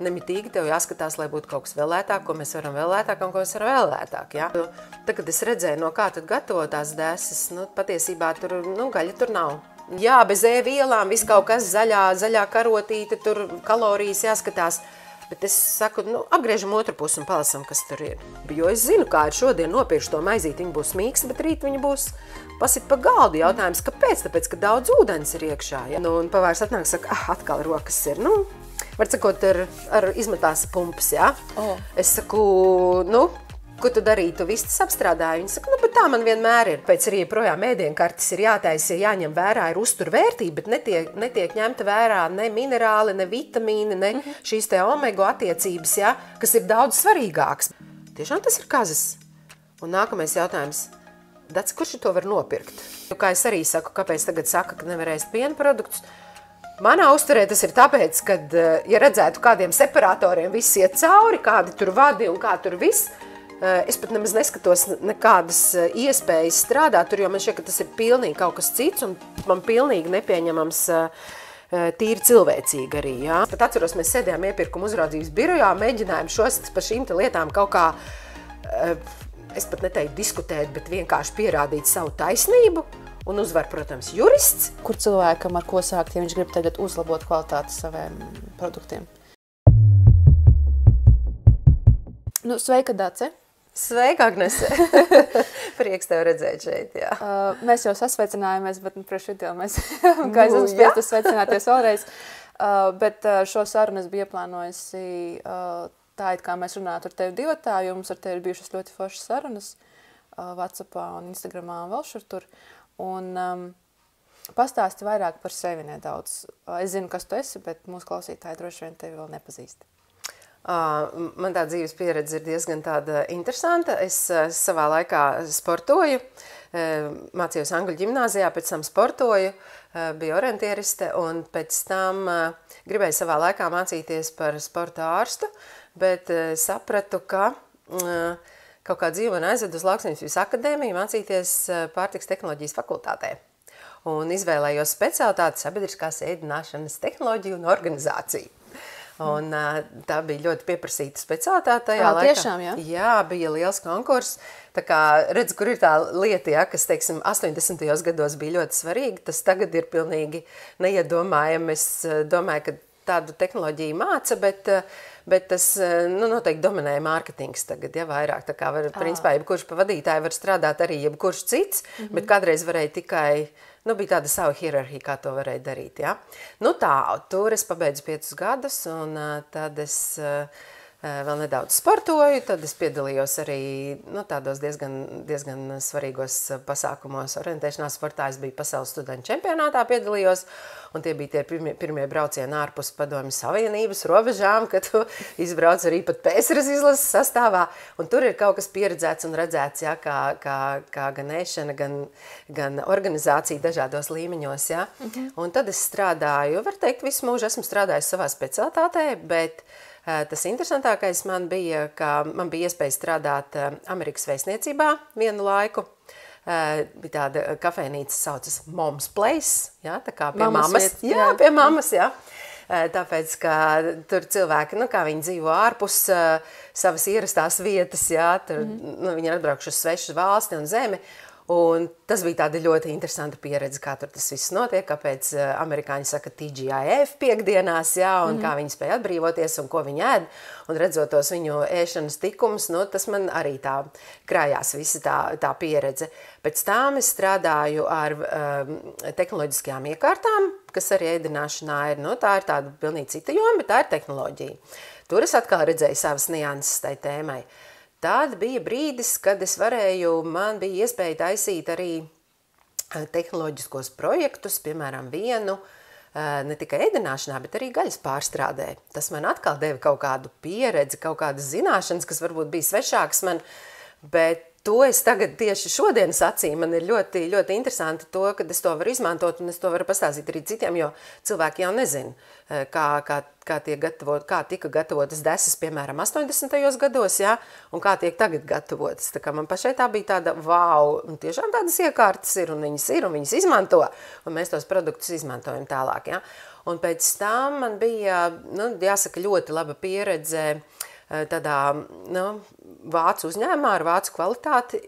Nemitīgi tev jāskatās, lai būtu kaut kas vēl lētāk, ko mēs varam vēl lētāk un ko mēs varam vēl lētāk. Ja? Tad, kad es redzēju, no kā tad gatavo tās dēses, patiesībā tur gaļa tur nav. Jā, bez ēvielām, viss kaut kas zaļā karotīte, tur kalorijas jāskatās. Bet es saku, apgriežam otru pusi un palasam, kas tur ir. Jo es zinu, kā ir šodien nopirkšu to maizīti, viņa būs mīksta, bet rīt viņa būs pasit pa galdu. Jautājums, kāpēc? Tāpēc, ka daudz ūdens ir iekšā. Ja? Un pavārs atnāk, saka, atkal rokas ir. Var sakot, ar izmetās pumpas, jā. Es saku, ko tu darīji? Tu vistas apstrādāji? Viņa saka, bet tā man vienmēr ir. Pēc arī projām ēdienkartes ir jātaisa, jāņem vērā, ir uzturvērtība, bet netiek ņemta vērā ne minerāli, ne vitamīni, ne šīs te omega attiecības, jā, kas ir daudz svarīgāks. Tiešām tas ir kazas. Un nākamais jautājums. Daci, kurš to var nopirkt? Kā es arī saku, kāpēc tagad saka, ka nevar ēst piena produktus? Manā uzturē tas ir tāpēc, ka, ja redzētu kādiem separatoriem viss iet cauri, kādi tur vadi un kā tur viss, es pat nemaz neskatos nekādas iespējas strādāt tur, jo man šķiet, ka tas ir pilnīgi kaut kas cits un man pilnīgi nepieņemams tīri cilvēcīgi arī. Jā. Pat atceros, mēs sēdējām iepirkuma uzraudzības birojā, mēģinājām par šīm lietām kaut kā, es pat neteiktu diskutēt, bet vienkārši pierādīt savu taisnību. Un uzvar, protams, jurists. Kur cilvēkam ar ko sākt, ja viņš grib tagad uzlabot kvalitāti saviem produktiem? Sveika, Dace! Sveika, Agnese! Prieks tev redzēt šeit, jā. Mēs jau sasveicinājāmies, bet priekš video mēs, kā es esmu spiestas sveicināties vēlreiz. Bet šo sarunu es biju ieplānojusi tā, it kā mēs runātu ar tevi divatā, jo mums ar tevi ir bijušas ļoti foršas sarunas WhatsAppā un Instagramā un vēl šur tur. Un pastāsti vairāk par sevi nedaudz. Es zinu, kas tu esi, bet mūsu klausītāji droši vien tevi vēl nepazīst. Man tā dzīves pieredze ir diezgan tāda interesanta. Es savā laikā sportoju, mācījos Angļu ģimnāzijā, pēc tam sportoju, biju orientieriste un pēc tam gribēju savā laikā mācīties par sporta ārstu, bet sapratu, ka kaut kā dzīve man aizved uz Lauksaimniecības akadēmiju mācīties pārtikas tehnoloģijas fakultātē. Un izvēlējos specialitāti sabiedriskās ēdināšanas tehnoloģiju un organizāciju. Un tā bija ļoti pieprasīta specialitāte tajā laikā. Tiešām, jā? Jā, bija liels konkurss. Tā kā redz, kur ir tā lieta, ja, kas, teiksim, 80. gados bija ļoti svarīga, tas tagad ir pilnīgi neiedomājami. Es domāju, ka tādu tehnoloģiju māca, bet tas noteikti dominē mārketings tagad, ja vairāk. Tā kā principā, jebkurš pa vadītāju var strādāt arī jebkurš cits, bet kādreiz varēja tikai, bija tāda sava hierarhija, kā to varēja darīt, ja. Tur es pabeidzu 5 gadus, un tad es vēl nedaudz sportoju, tad es piedalījos arī tādos diezgan svarīgos pasākumos. Orientēšanās sportā es biju pasaules studentu čempionātā piedalījos, un tie bija tie pirmie braucieni ārpus Padomju Savienības robežām, kad tu izbrauc arī pat PSRS izlases sastāvā, un tur ir kaut kas pieredzēts un redzēts, ja, kā gan ēšana, gan organizācija dažādos līmeņos, ja. Un tad es strādāju, var teikt, visu mūžu esmu strādājis savā specialitātē, bet tas interesantākais man bija, ka man bija iespēja strādāt Amerikas vēstniecībā vienu laiku. Bija tāda kafejnīca saucas Mom's Place, ja, tā kā pie mammas. Jā, pie mammas, jā. Tāpēc, ka tur cilvēki, kā viņi dzīvo ārpus savas ierastās vietas, jā, tur viņi ir atbraukuši uz svešu valsti un zemi. Un tas bija tāda ļoti interesanta pieredze, kā tur tas viss notiek, kāpēc amerikāņi saka TGIF piekdienās, jā, un kā viņi spēja atbrīvoties un ko viņi ēd. Un redzot tos viņu ēšanas tikumus, tas man arī tā krājās visa tā pieredze. Pēc tam es strādāju ar tehnoloģiskajām iekārtām, kas arī ēdināšanā ir, tā ir tāda pilnīgi cita joma, bet tā ir tehnoloģija. Tur es atkal redzēju savas nianses tai tēmai. Tad bija brīdis, kad man bija iespēja taisīt arī tehnoloģiskos projektus, piemēram, vienu, ne tikai ēdināšanā, bet arī gaļas pārstrādē. Tas man atkal deva kaut kādu pieredzi, kaut kādas zināšanas, kas varbūt bija svešākas man, bet to es tagad tieši šodienas acīm, man ir ļoti, ļoti interesanti to, kad es to varu izmantot un es to varu pastāstīt arī citiem, jo cilvēki jau nezin, kā tika gatavotas desas, piemēram, 80. gados, ja, un kā tiek tagad gatavotas. Tā kā man pašai tā bija tāda, vau, un tiešām tādas iekārtas ir, un viņas izmanto, un mēs tos produktus izmantojam tālāk, ja. Un pēc tam man bija, jāsaka, ļoti laba pieredze tādā vācu uzņēmumā ar vācu kvalitāti,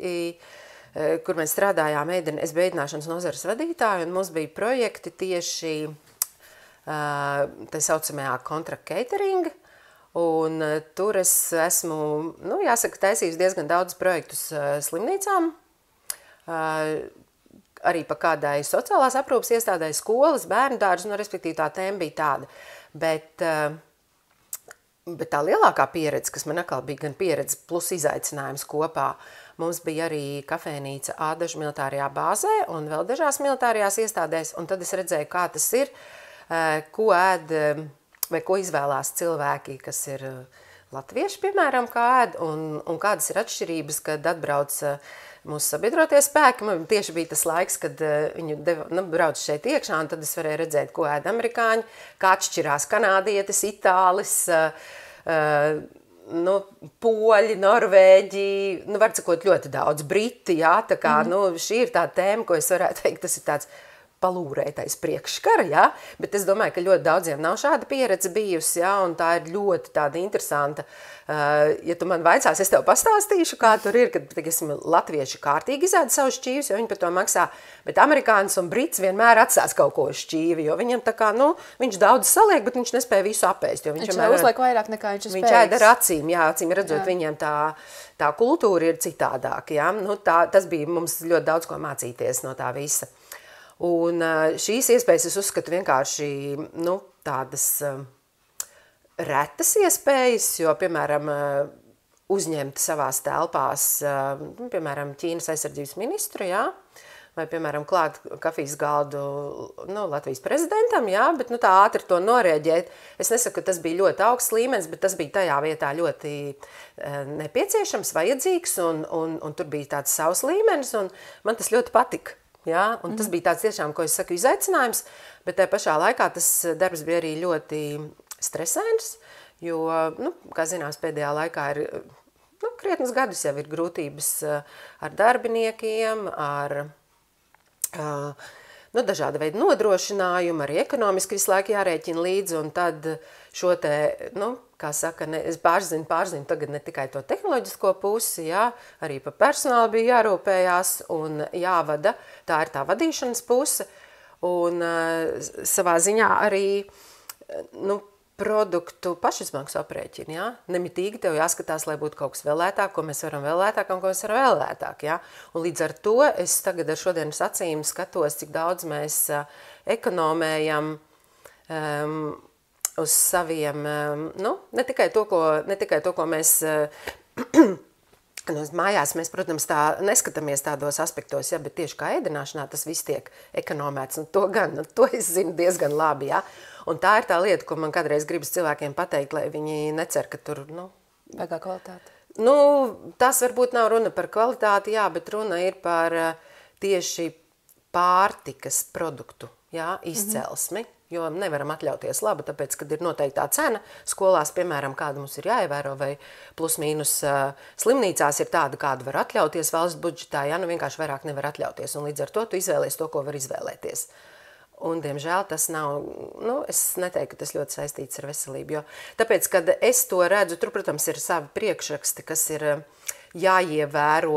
kur mēs strādājām, es biju ēdināšanas nozares vadītāja, un mums bija projekti tieši tā saucamajā contract catering, un tur es esmu, jāsaka, taisījusi diezgan daudz projektus slimnīcām, arī pa kādai sociālās aprūpas iestādē, skolas, bērnu dārzu, respektīvi tā tēma bija tāda. Bet tā lielākā pieredze, kas man atkal bija gan pieredze plus izaicinājums kopā, mums bija arī kafejnīca Ādažu militārajā bāzē un vēl dažās militārajās iestādēs, un tad es redzēju, kā tas ir, ko ēd vai ko izvēlās cilvēki, kas ir latvieši, piemēram, kā ēd, un kādas ir atšķirības, kad atbrauc mūsu sabiedrotie spēki. Man tieši bija tas laiks, kad viņi brauc šeit iekšā, un tad es varēju redzēt, ko ēd amerikāņi, kā atšķirās kanādietis, itālis, poļi, norvēģi, var sakot ļoti daudz, briti, jā, tā kā, šī ir tā tēma, ko es varētu teikt, tas ir tāds palūrētais priekškara, jā, bet es domāju, ka ļoti daudziem nav šāda pieredze bijusi, jā, un tā ir ļoti tāda interesanta. Ja tu man vaicās, es tev pastāstīšu, kā tur ir, kad, teiksim, latvieši kārtīgi izēda savu šķīvis, jo viņi par to maksā, bet amerikānis un brits vienmēr atstās kaut ko šķīvi, jo viņam tā kā, viņš daudz saliek, bet viņš nespēja visu apēst, jo viņš uzliek vairāk nekā viņš ir spējīgs. Viņš ēd ar acīm, jā, acīm redzot, viņiem tā kultūra ir citādāk, jā, tas bija mums ļoti daudz ko mācīties no tā visa. Un šīs iespējas es uzskatu vienkārši tādas retas iespējas, jo, piemēram, uzņemt savās telpās, piemēram, Ķīnas aizsardzības ministru, jā, vai, piemēram, klāt kafijas galdu Latvijas prezidentam, jā, bet tā ātri to norēģēt. Es nesaku, ka tas bija ļoti augsts līmenis, bet tas bija tajā vietā ļoti nepieciešams, vajadzīgs, un tur bija tāds savs līmenis, un man tas ļoti patika. Jā, un tas bija tāds tiešām, ko es saku, izaicinājums, bet tajā pašā laikā tas darbs bija arī ļoti stresains, jo, kā zināms, pēdējā laikā ir, krietnus gadus jau ir grūtības ar darbiniekiem, ar dažāda veida nodrošinājumu, arī ekonomiski visu laiku jārēķina līdzi, un tad šo te, kā saka, es pārzinu tagad ne tikai to tehnoloģisko pusi, jā, arī par personālu bija jārūpējās un jāvada, tā ir tā vadīšanas puse, un savā ziņā arī, produktu pašizmaksu aprēķini, jā, nemitīgi tev jāskatās, lai būtu kaut kas vēl lētāk, ko mēs varam vēl lētāk un ko mēs varam vēl lētāk, jā, un līdz ar to es tagad ar šodienas acīm skatos, cik daudz mēs ekonomējam uz saviem, ne tikai to, ko mēs mājās, mēs, protams, tā neskatāmies tādos aspektos, ja, bet tieši kā ēdināšanā tas viss tiek ekonomēts, un to es zinu diezgan labi, ja. Un tā ir tā lieta, ko man kādreiz gribas cilvēkiem pateikt, lai viņi necer, ka tur, Vajagā kvalitāte. Tas varbūt nav runa par kvalitāti, jā, bet runa ir par tieši pārtikas produktu, jā, izcelsmi. Jo nevaram atļauties labu, tāpēc, kad ir noteiktā cena skolās, piemēram, kāda mums ir jāievēro, vai plus mīnus slimnīcās ir tāda, kādu var atļauties valsts budžetā, ja, vienkārši vairāk nevar atļauties, un līdz ar to tu izvēlies to, ko var izvēlēties. Un, diemžēl, tas nav, es neteiktu, ka tas ļoti saistīts ar veselību, jo tāpēc, kad es to redzu, tur, protams, ir savi priekšraksti, kas ir jāievēro,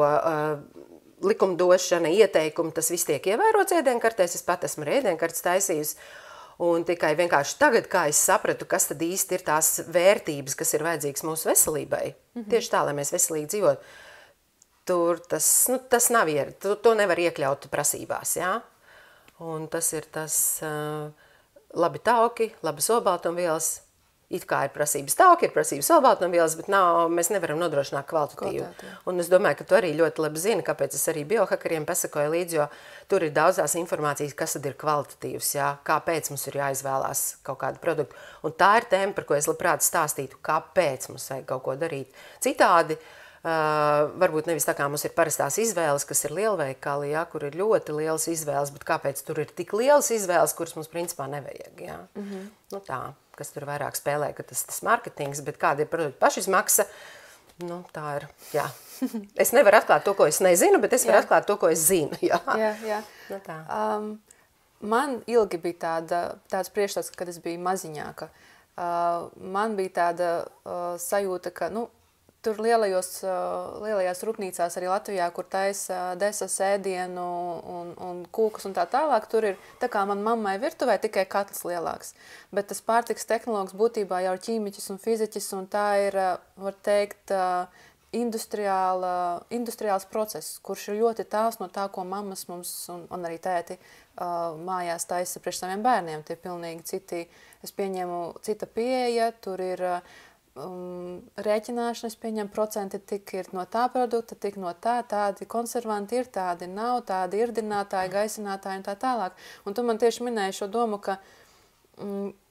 likumdošana, ieteikumi, tas viss tiek ievērots ēdienkartēs, es pat esmu ēdienkartes taisījusi. Un tikai vienkārši tagad, kā es sapratu, kas tad īsti ir tās vērtības, kas ir vajadzīgas mūsu veselībai, tieši tā, lai mēs veselīgi dzīvot, tur tas nav to nevar iekļaut prasībās, jā. Un tas ir tas labi tauki, labas olbaltumvielas, it kā ir prasības tauki, ir prasības olbaltumvielas, bet mēs nevaram nodrošināt kvalitatīvu. Un es domāju, ka tu arī ļoti labi zini, kāpēc es arī biohakariem pasakoju līdzi, jo tur ir daudzās informācijas, kas tad ir kvalitatīvs, jā, kāpēc mums ir jāizvēlās kaut kādu produktu. Un tā ir tēma, par ko es labprāt stāstītu, kāpēc mums vajag kaut ko darīt. Citādi, varbūt nevis tā kā mums ir parastās izvēles, kas ir lielveikali, jā, kur ir ļoti lielas izvēles, bet kāpēc tur ir tik lielas izvēles, kuras mums principā nevajag, jā. Tā, kas tur vairāk spēlē, ka tas marketings, bet kāda ir produktu pašizmaksa, tā ir, jā. Es nevaru atklāt to, ko es nezinu, bet es varu atklāt to, ko es zinu, jā. Jā. Tā. Man ilgi bija tāds priekšstats, kad es biju maziņāka. Man bija tāda sajūta, ka tur lielajās rūpnīcās arī Latvijā, kur taisa desas ēdienu un kūkas un tā tālāk, tur ir tā kā man mammai virtuvē tikai katls lielāks. Bet tas pārtikas tehnologs būtībā jau ir ķīmiķis un fiziķis, un tā ir, var teikt, industriāls process, kurš ir ļoti tāls no tā, ko mammas mums un arī tēti mājās taisa priekš saviem bērniem. Tie pilnīgi citi, es pieņemu cita pieeja, tur ir rēķināšana, es pieņemu procenti, tik ir no tā produkta, tik no tā, tādi konservanti ir, tādi nav, tādi irdinātāji, gaisinātāji un tā tālāk. Un tu man tieši minēji šo domu, ka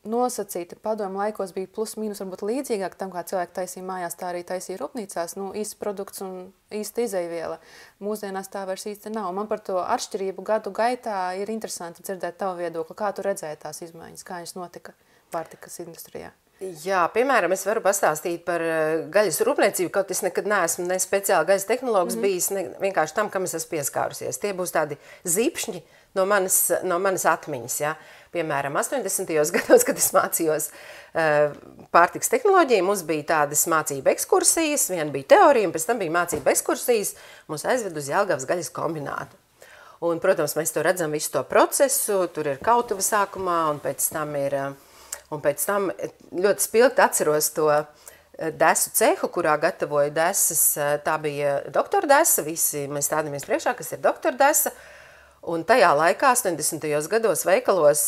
nosacīti padomu laikos bija plus mīnus varbūt līdzīgāk tam, kā cilvēki taisīja mājās, tā arī taisīja rūpnīcās, īsts produkts un īsta izejviela. Mūsdienās tā vairs īsti nav. Man par to atšķirību gadu gaitā ir interesanti dzirdēt tavu viedokli. Kā tu redzēji tās izmaiņas, kā viņas notika pārtikas industrijā? Jā, piemēram, es varu pastāstīt par gaļas rūpniecību, kaut es nekad neesmu ne speciāli gaļas tehnologs bijis, vienkārši tam, kam es esmu pieskārusies. Tie būs tādi zipšņi no manas atmiņas, ja. Piemēram, 80. gados, kad es mācījos pārtikas tehnoloģiju, mums bija tādas mācība ekskursijas, viena bija teorija, un pēc tam bija mācība ekskursijas, mūs aizved uz Jelgavas gaļas kombinātu. Un, protams, mēs to redzam visu to procesu, tur ir kautuve sākumā, un pēc tam ļoti spilgti atceros to desu cehu, kurā gatavoja desas, tā bija doktora desa, visi mēs stādāmies priekšā, kas ir doktora desa. Un tajā laikā, 80. gados, veikalos,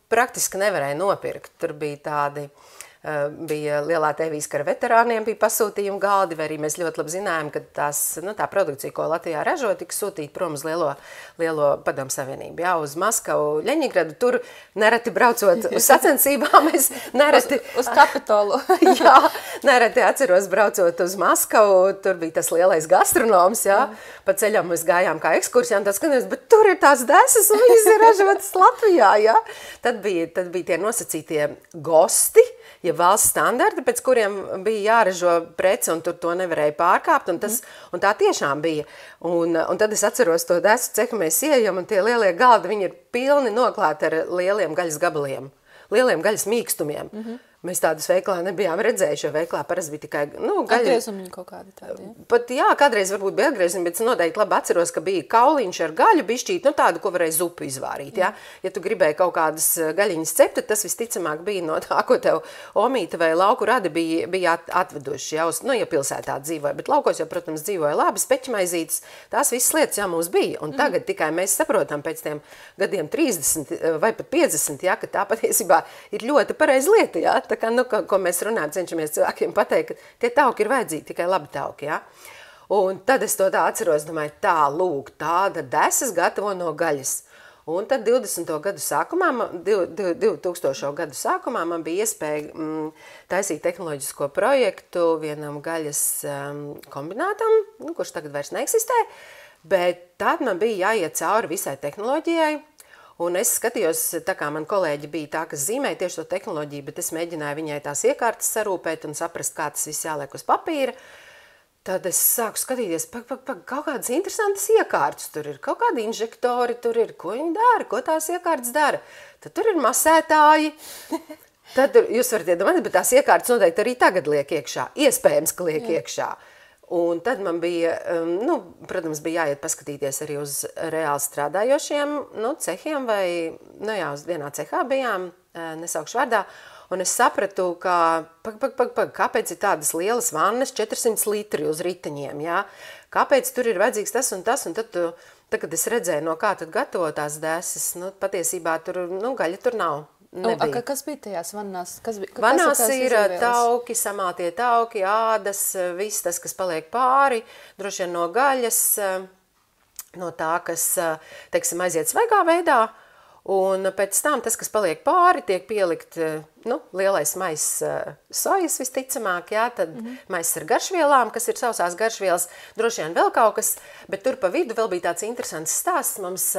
praktiski nevarēja nopirkt. Tur bija tādi, bija lielā tēvīska ar veterāniem, bija pasūtījumi galdi, vai arī mēs ļoti labi zinājām, ka tā produkcija, ko Latvijā ražo, tika sūtīta prom uz lielo Padomu Savienību, jā, uz Maskavu, Ļeņingradu. Tur nereti braucot uz sacensībām, es nereti... Uz Kapitolu. Jā, nereti atceros braucot uz Maskavu, tur bija tas lielais gastronoms, jā, pa ceļam mēs gājām kā ekskursijām, tad skatījās, bet tur ir tās desas, un viņas ir ražotas Latvijā, jā. Tad bija tie nosacītie gosti, ja valsts standarti, pēc kuriem bija jāražo preci, un tur to nevarēja pārkāpt, un tā tiešām bija. Un tad es atceros to desu cehu, mēs ieejam, un tie lielie galdi, viņi ir pilni noklāti ar lieliem gaļas gabaliem, lieliem gaļas mīkstumiem. Mēs tādus veiklā nebijām redzējuši, jo veiklā parasti bija tikai, gaļa. Atgriezumi kaut kādi tādi, ja? Pat jā, kādreiz varbūt bija atgriezumi, bet es noteikti labi atceros, ka bija kauliņš ar gaļu bišķīt, tādu, ko varēja zupu izvārīt, jā. Ja tu gribēji kaut kādas gaļiņas cept, tad tas visticamāk bija no tā, ko tev omīte vai lauku radi bija atveduši, jā, ja pilsētā dzīvoja, bet laukos jau, protams, dzīvoja labi, speķmaizītes, tās visas lietas, jā, mums bija, un tagad tikai mēs saprotam pēc tiem gadiem 30 vai pat 50, jā, ka tā patiesībā ir ļoti pareiza lieta, jā. Tā kā, ko mēs runājam, cenšamies cilvēkiem pateikt, ka tie tauki ir vajadzīgi, tikai labi tauki, jā. Un tad es to tā atceros, domāju, tāda desas gatavo no gaļas. Un tad 2000. gadu sākumā man bija iespēja taisīt tehnoloģisko projektu vienam gaļas kombinātam, kurš tagad vairs neeksistē, bet tad man bija jāiet cauri visai tehnoloģijai. Un es skatījos, tā kā man kolēģi bija tā, kas zīmēja tieši to tehnoloģiju, bet es mēģināju viņai tās iekārtas sarūpēt un saprast, kā tas viss jāliek uz papīra. Tad es sāku skatīties, kaut kādas interesantas iekārtas. Tur ir kaut kādi inžektori, tur ir, ko viņi dara, ko tās iekārtas dara. Tad tur ir masētāji. Tad jūs varat iedomāties, bet tās iekārtas noteikti arī tagad liek iekšā. Iespējams, ka liek iekšā. Un tad man bija, protams, bija jāiet paskatīties arī uz reāli strādājošiem cehiem vai, uz vienā cehā bijām, nesaukšu vārdā, un es sapratu, ka, kāpēc ir tādas lielas vannas, 400 litri uz riteņiem, jā? Kāpēc tur ir vajadzīgs tas, un tad, kad es redzēju, no kā tad gatavo tās desas, patiesībā tur, gaļa tur nav. Kas bija tajās vannās? Vannās ir tauki, samātie tauki, ādas, viss tas, kas paliek pāri, droši vien no gaļas, no tā, kas, teiksim, aiziet svaigā veidā, un pēc tam tas, kas paliek pāri, tiek pielikt, lielais maiss sojas visticamāk, jā, tad maiss ar garšvielām, kas ir sausās garšvielas, droši vien vēl kaut kas, bet tur pa vidu vēl bija tāds interesants stāsts, mums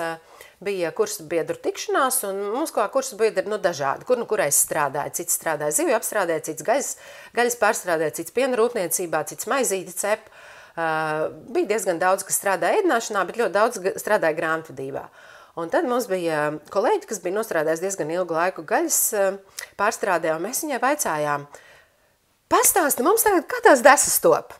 bija kursu biedru tikšanās, un mums kā kursu biedri dažādi, kurais strādāja. Cits strādāja zivju apstrādē, cits gaļas pārstrādē, cits piena rūpniecībā, cits maizīti cep. Bija diezgan daudz, kas strādāja ēdināšanā, bet ļoti daudz strādāja grāmatvedībā. Un tad mums bija kolēģi, kas bija nostrādājis diezgan ilgu laiku gaļas pārstrādē, un mēs viņai vaicājām, pastāsti mums tagad, kā tās desas top?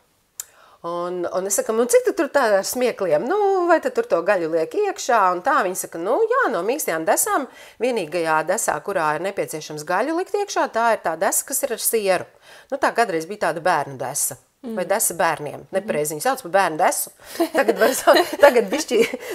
Un es saku, nu cik tu tur tā ar smiekliem, nu vai tad tur to gaļu liek iekšā, un tā viņa saka, nu jā, no mīkstajām desām, vienīgajā desā, kurā ir nepieciešams gaļu likt iekšā, tā ir tā desa, kas ir ar sieru. Nu tā kādreiz bija tāda bērnu desa. Vai desa bērniem. Nepareizi viņu sauc par bērnu desu.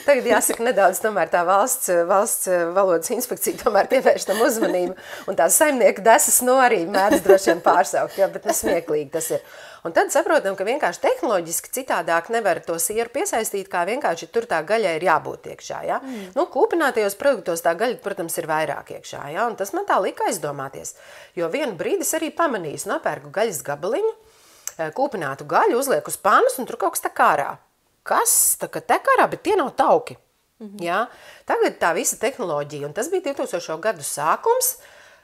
Tagad jāsaka nedaudz, tomēr tā valsts valodas inspekcija tomēr pievērš tam uzmanību. Un tās saimnieka desas arī mēdz droši vien pārsaukt, jā, bet nesmieklīgi tas ir. Un tad saprotam, ka vienkārši tehnoloģiski citādāk nevar to sieru piesaistīt, kā vienkārši tur tā gaļai ir jābūt iekšā. Ja? Nu, kūpinātajos produktos tā gaļa, protams, ir vairāk iekšā. Ja? Un tas man tā lika aizdomāties. Jo vienu brīdi es arī pamanīju, nopērku gaļas gabaliņu, kūpinātu gaļu, uzliek uz pannas, un tur kaut kas tā kārā. Kas? Tā kā te kārā, bet tie nav tauki. Ja? Tagad tā visa tehnoloģija, un tas bija 2000. gadu sākums,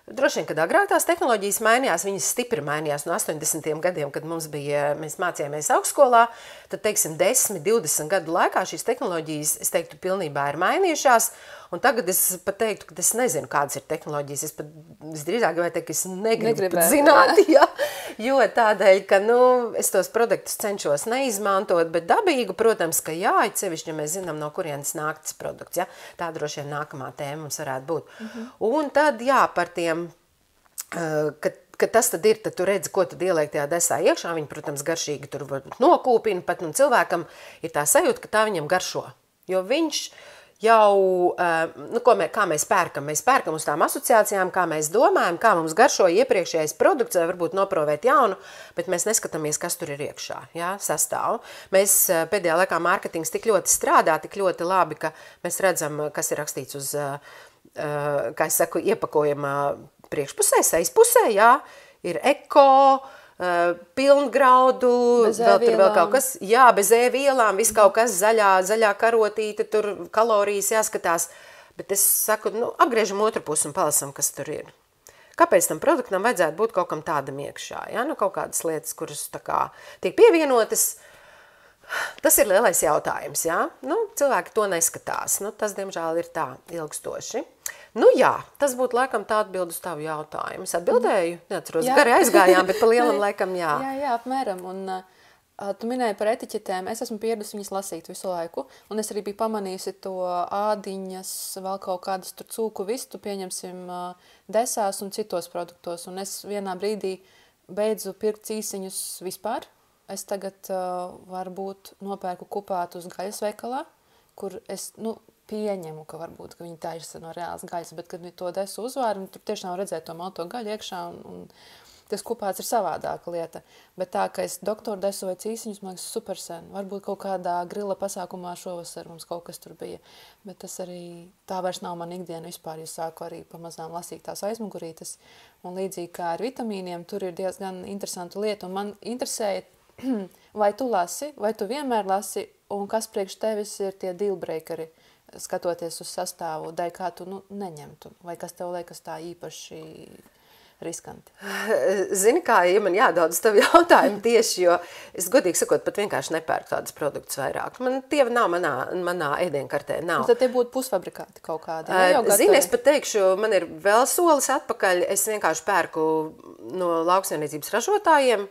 droši vien, kad agrāk tās tehnoloģijas mainījās, viņas stipri mainījās no 80. gadiem, kad mēs mācījāmies augstskolā, tad, teiksim, 10, 20 gadu laikā šīs tehnoloģijas, es teiktu, pilnībā ir mainījušās, un tagad es pat teiktu, ka es nezinu, kādas ir tehnoloģijas, es pat visdrīzāk vai teikt, ka es negribu pat zināt, ja? Jo tādēļ, ka, es tos produktus cenšos neizmantot, bet dabīgu, protams, ka jā, sevišķi, ja mēs zinām, no kurienes nāk tas produkts, ja? Tā droši vien nākamā tēma mums varētu būt. Un tad, jā, par tiem, kad tas tad ir, tad tu redzi, ko tad ieliek tajā desā iekšā, viņi, protams, garšīgi tur varbūt nokūpina, pat cilvēkam ir tā sajūta, ka tā viņam garšo, jo viņš jau, kā mēs pērkam uz tām asociācijām, kā mēs domājam, kā mums garšo iepriekšējais produkts, vai varbūt noprovēt jaunu, bet mēs neskatāmies, kas tur ir iekšā, jā, sastāv. Mēs pēdējā laikā mārketings tik ļoti strādā, tik ļoti labi, ka mēs redzam, kas ir rakstīts uz, kā es saku, iepakojumā priekšpusē, seizpusē, jā, ir eko, pilngraudu, vēl kaut kas, jā, bez ēvielām, viss kaut kas zaļā karotīte, tur kalorijas jāskatās, bet es saku, apgriežam otru pusi un palasam, kas tur ir. Kāpēc tam produktam vajadzētu būt kaut kam tādam iekšā, ja? Kaut kādas lietas, kuras tā kā tiek pievienotas, tas ir lielais jautājums, ja? Cilvēki to neskatās, tas, diemžēl, ir tā ilgstoši. Jā, tas būtu laikam tā atbild uz tavu jautājumu. Es atbildēju, neatceros, gari aizgājām, bet pa lielam laikam jā. Jā, apmēram. Un tu minēji par etiķetēm. Es esmu pieradusi viņas lasīt visu laiku. Un es arī biju pamanījusi to ādiņas, vēl kaut kādas tur cūku vistu, pieņemsim desās un citos produktos. Un es vienā brīdī beidzu pirkt cīsiņus vispār. Es tagad varbūt nopērku kupātus gaļas veikalā, kur es, pieņemu, ka varbūt, ka viņi taisa no reāls gaļas, bet kad viņi to desu uzvāri, tur tiešām redzēt to malto gaļu iekšā, un tas kupāts ir savādāka lieta. Bet tā, ka es doktoru desu vai cīsiņus, man liekas, super sen. Varbūt kaut kādā grila pasākumā šovasar mums kaut kas tur bija, bet tas arī tā vairs nav man ikdiena vispār, jo sāku arī pamazām lasīt tās aizmugurītes, un līdzīgi kā ar vitamīniem, tur ir diezgan interesanta lieta, un man interesēja, vai tu lasi, vai tu vienmēr lasi, un kas priekš tevis ir tie dealbreakeri, skatoties uz sastāvu, dai kā tu neņemtu, vai kas tev liekas tā īpaši riskanti? Zini kā, ja man jādaudz tavu jautājumu tieši, jo es godīgi sakot, pat vienkārši nepērku tādus produktus vairāk. Man tie nav manā ēdienkartē, nav. Tad tie būtu pusfabrikāti kaut kādi? Zini, es pat teikšu, man ir vēl solis atpakaļ, es vienkārši pērku no lauksaimniecības ražotājiem,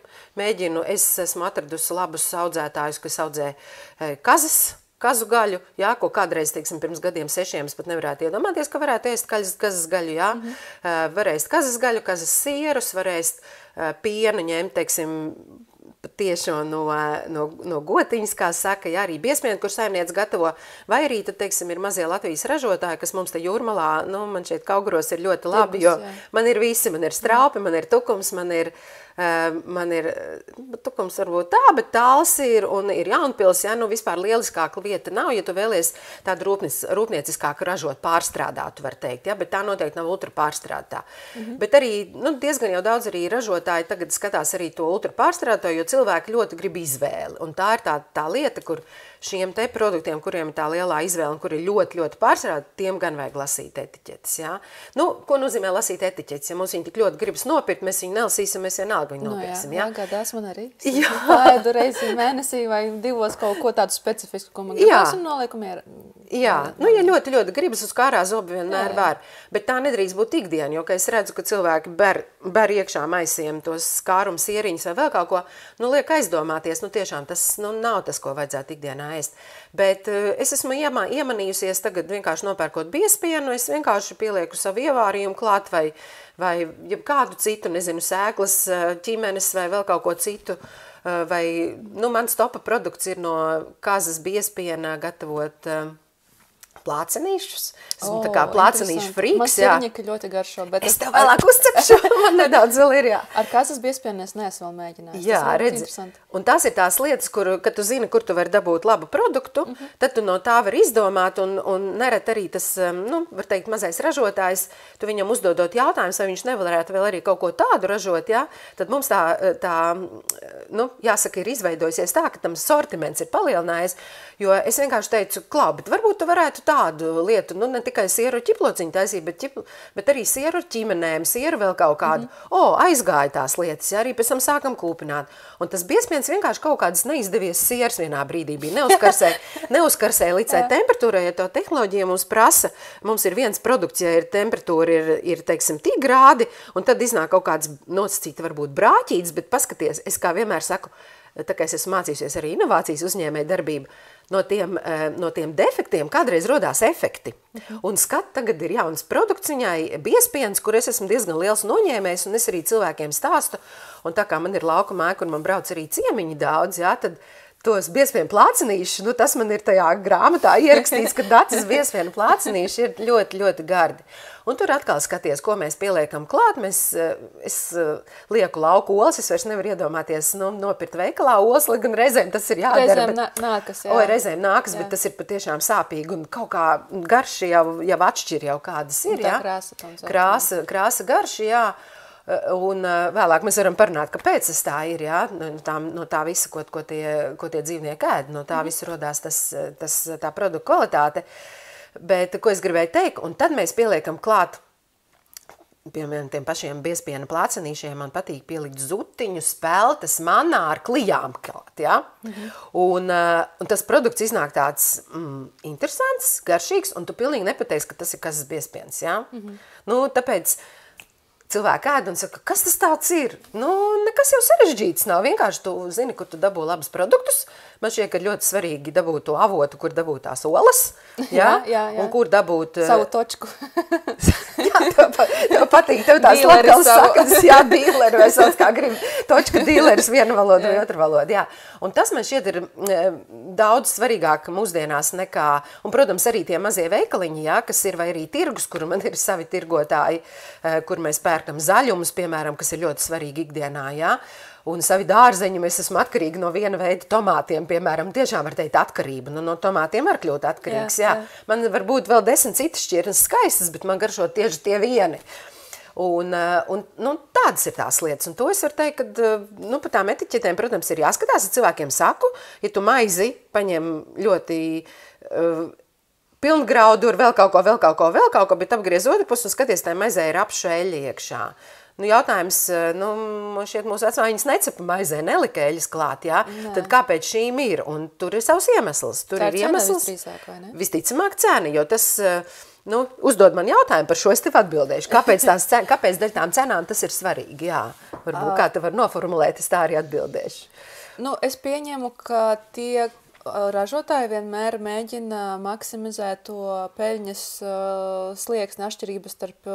es esmu atradusi labus audzētājus, kas audzē kazu gaļu, jā, ko kādreiz, teiksim, pirms gadiem 6 es pat nevarētu iedomāties, ka varētu ēst kazas gaļu, jā. Var ēst kazas gaļu, kazas sierus, var ēst pienu ņemt, teiksim, tiešo no gotiņas, kā saka, jā, arī biesmienu, kur saimniec gatavo, vai arī, tad, teiksim, ir mazie Latvijas ražotāji, kas mums te Jūrmalā, man šeit Kauguros ir ļoti labi, jo man ir visi, man ir straupi, man ir tukums, man ir tukums varbūt tā, bet tāls ir un ir Jaunpils, ja, vispār lieliskāka vieta nav, ja tu vēlies tādu rūpnieciskāku ražot, pārstrādātu, var teikt, ja, bet tā noteikti nav ultra pārstrādātā. Bet arī, diezgan jau daudz arī ražotāji tagad skatās arī to ultra pārstrādāto, jo cilvēki ļoti grib izvēli, un tā ir tā lieta, kur šiem te produktiem, kuriem ir tā lielā izvēle un kuri ir ļoti, ļoti pārstrādāti, tiem gan vajag lasīt etiķetes, jā. Ko nozīmē lasīt etiķetes? Ja mums viņi tik ļoti gribas nopirkt, mēs viņu nelasīsim, mēs vienalga viņu nopirksim, jā. Gadās man arī. Pāēdu reizi mēnesī vai 2 kaut ko tādu specifisku, ko man gribas un nolieku mierā. Jā, ja ļoti, ļoti gribas uz kārā zobi vienmēr var, bet tā nedrīkst būt ikdiena, jo, ka es redzu, ka cilvēki ber iekšā maisiem tos skārums, ieriņas vai vēl kaut ko, liek aizdomāties, tiešām tas nav tas, ko vajadzētu ikdienā ēst. Bet es esmu iemanījusies tagad vienkārši nopērkot biespienu, es vienkārši pielieku savu ievārījumu klāt vai kādu citu, nezinu, sēklas, ķimenes vai vēl kaut ko citu. Vai, mans topa produkts ir no kazas biespiena gatavot plācenīšus. Esmu tā kā plācenīšu friks. Man sirņika ļoti garšo. Bet es tev vēlāk uzcepšu, man nedaudz vēl ir, jā. Ar kazas biespienu es neesmu vēl mēģinājis. Jā, redzi. Un tās ir tās lietas, kad tu zini, kur tu vari dabūt labu produktu, tad tu no tā vari izdomāt un neret arī tas, var teikt, mazais ražotājs, tu viņam uzdodot jautājumus, vai viņš nevarētu vēl arī kaut ko tādu ražot, jā, tad mums tā jāsaka, ir izveidojusies tā, ka tam sortiments ir palielinājies, jo es vienkārši teicu, Klau, bet varbūt tu varētu tādu lietu, ne tikai sieru ķiplociņu taisīt, bet arī sieru ķimenēm, sieru vēl kaut kādu. Aizgāja tās lietas, ja, arī pēc tam sākam kūpināt. Un tas biespiens vienkārši kaut kādas neizdevies siers vienā brīdī bija. Neuzkarsēja līdz temperatūrai, ja to tehnoloģija mums prasa. Mums ir viens produkts, ja ir temperatūra, ir teiksim, tik grādi, un tad iznāk kaut kāds nosacīta varbūt brāķītis, bet paskaties, es kā vienmēr saku, tā kā es esmu mācījusies arī inovācijas uzņēmēju darbību, no tiem defektiem kādreiz rodās efekti. Un skat, tagad ir jauns produkts viņai, biespiens, kur es esmu diezgan liels noņēmējs, un es arī cilvēkiem stāstu, un tā kā man ir lauka mēka, un man brauc arī ciemiņi daudz, jā, tad tos biespienu plācenīši, tas man ir tajā grāmatā ierakstīts, ka dacis biespienu plācenīši ir ļoti, ļoti gardi. Un tur atkal skaties, ko mēs pieliekam klāt. Es lieku lauku olas, es vairs nevaru iedomāties nopirkt veikalā olas, lai gan reizēm tas ir jādara. Reizēm nākas, jā. Reizēm nākas, bet tas ir patiešām sāpīgi un kaut kā garši jau atšķir jau kādas ir, jā. Krāsa garši, jā. Un vēlāk mēs varam parunāt, kāpēc tas tā ir, jā, no tā visa, ko tie dzīvnieki ēd, no tā visa rodās tā produkta kvalitāte. Bet, ko es gribēju teikt, un tad mēs pieliekam klāt, piemēram, tiem pašiem biespiena plācenīšiem, man patīk pielikt zutiņu, speltes, manā ar klijām klāt, jā. Un tas produkts iznāk tāds interesants, garšīgs, un tu pilnīgi nepateiksi, ka tas ir kazas biespiens, jā. Tāpēc cilvēki ēd un saka, kas tas tāds ir? Nekas jau sarežģīts nav. Vienkārši tu zini, kur tu dabū labus produktus. Man šķiet, ka ļoti svarīgi dabūt to avotu, kur dabūt tās olas. Jā. Un kur dabūt... Savu točku. Jā, tev patīk. Tev tās lokāls sakas, jā, dīleri, vai sauc kā grib. Točka dīleris viena valoda vai otra valoda, jā. Un tas man šķiet ir daudz svarīgāk mūsdienās nekā... Un, protams, arī tie mazie veikaliņi, jā, kas ir, vai arī tirgus, kur man ir savi tirgotāji, kur mēs pērkam zaļumus, piemēram, kas ir ļoti svarīgi ikdienā, jā. Un savi dārzeņi, mēs esam atkarīgi no viena veida tomātiem, piemēram, tiešām var teikt atkarība. No tomātiem var kļūt atkarīgs, jā. Man var būt vēl 10 citas šķirnes skaistas, bet man garšo tieši tie vieni. Un tādas ir tās lietas. Un to es varu teikt, ka pa tām etiķetēm, protams, ir jāskatās. Es cilvēkiem saku, ja tu maizi paņem ļoti pilngraudu ar vēl kaut ko, bet apgriez otru pusi un skaties, tā maizē ir apšeļi iekšā. Jautājums, šķiet mūsu vecmājiņas necepa maizē, nelika eļas klāt, jā? Tad kāpēc šīm ir? Un tur ir savs iemesls. Tur ir iemesls, visticamāk cena, jo tas, uzdod man jautājumu par šo, es tev atbildēšu. Kāpēc dēļ tām cenām tas ir svarīgi, jā? Varbūt kā te var noformulēt, es tā arī atbildēšu. Es pieņemu, ka tie ražotāji vienmēr mēģina maksimizēt to peļņas slieksni atšķirības starp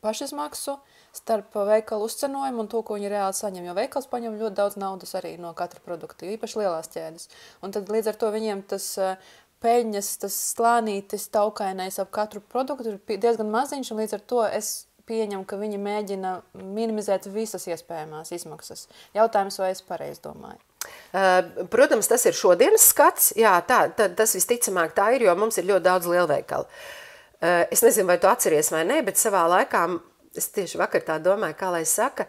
pašizmaksu, starp veikalu uzcenojumu un to, ko viņi reāli saņem, jo veikals paņem ļoti daudz naudas arī no katra produkta, īpaši lielās ķēdes. Un tad līdz ar to viņiem tas peļņas, tas slānītis, taukainais ap katru produktu ir diezgan maziņš, un līdz ar to es pieņemu, ka viņi mēģina minimizēt visas iespējamās izmaksas. Jautājums, vai es pareizi domāju? Protams, tas ir šodienas skats, jā, tas visticamāk tā ir, jo mums ir ļoti daudz lielveikalu. Es nezinu, vai tu atceries vai ne, bet savā laikā, es tieši vakar tā domāju, kā lai saka,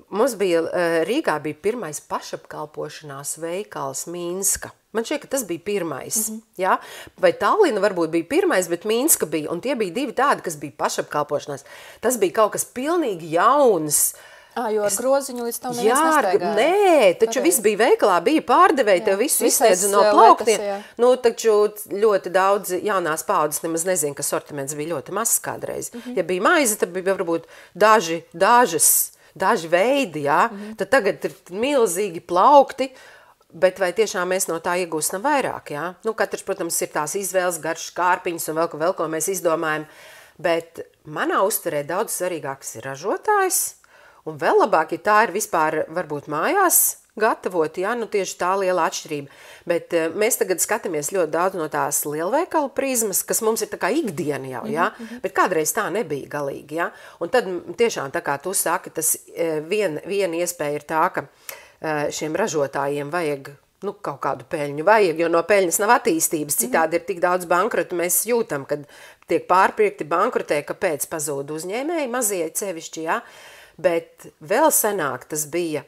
mums bija, Rīgā bija pirmais pašapkalpošanās veikals Minska. Man šķiet, ka tas bija pirmais, jā? Vai Tallina varbūt bija pirmais, bet Minska bija, un tie bija divi tādi, kas bija pašapkalpošanās. Tas bija kaut kas pilnīgi jauns, Jo ar groziņu līdz tam neviens nestaigāja. Nē, taču viss bija veikalā, bija pārdevēji, tev visu izsniedza no plauktiem. Nu, taču ļoti daudz jaunās paudzes nemaz nezinu, ka sortiments bija ļoti mazs kādreiz. Ja bija maize, tad bija varbūt daži veidi, jā. Tad tagad ir milzīgi plaukti, bet vai tiešām mēs no tā iegūstam vairāk, jā? Nu, katrs, protams, ir tās izvēles, garšas kārpiņas un vēl ko mēs izdomājam, bet manā uztverē daudz svarīgāks ir ražotājs. Un vēl labāk, ja tā ir vispār varbūt mājās gatavot, ja, nu tieši tā liela atšķirība. Bet mēs tagad skatāmies ļoti daudz no tās lielveikalu prizmas, kas mums ir tā kā ikdiena jau, ja, bet kādreiz tā nebija galīgi, ja. Un tad tiešām tā kā tu saki, tas viena iespēja ir tā, ka šiem ražotājiem vajag, nu, kaut kādu peļņu vajag, jo no peļņas nav attīstības, citādi ir tik daudz bankrotu, mēs jūtam, kad tiek pārpirkti bankrotē, kāpēc pazūd uzņēmēji, mazie cevišķi, ja. Bet vēl senāk tas bija,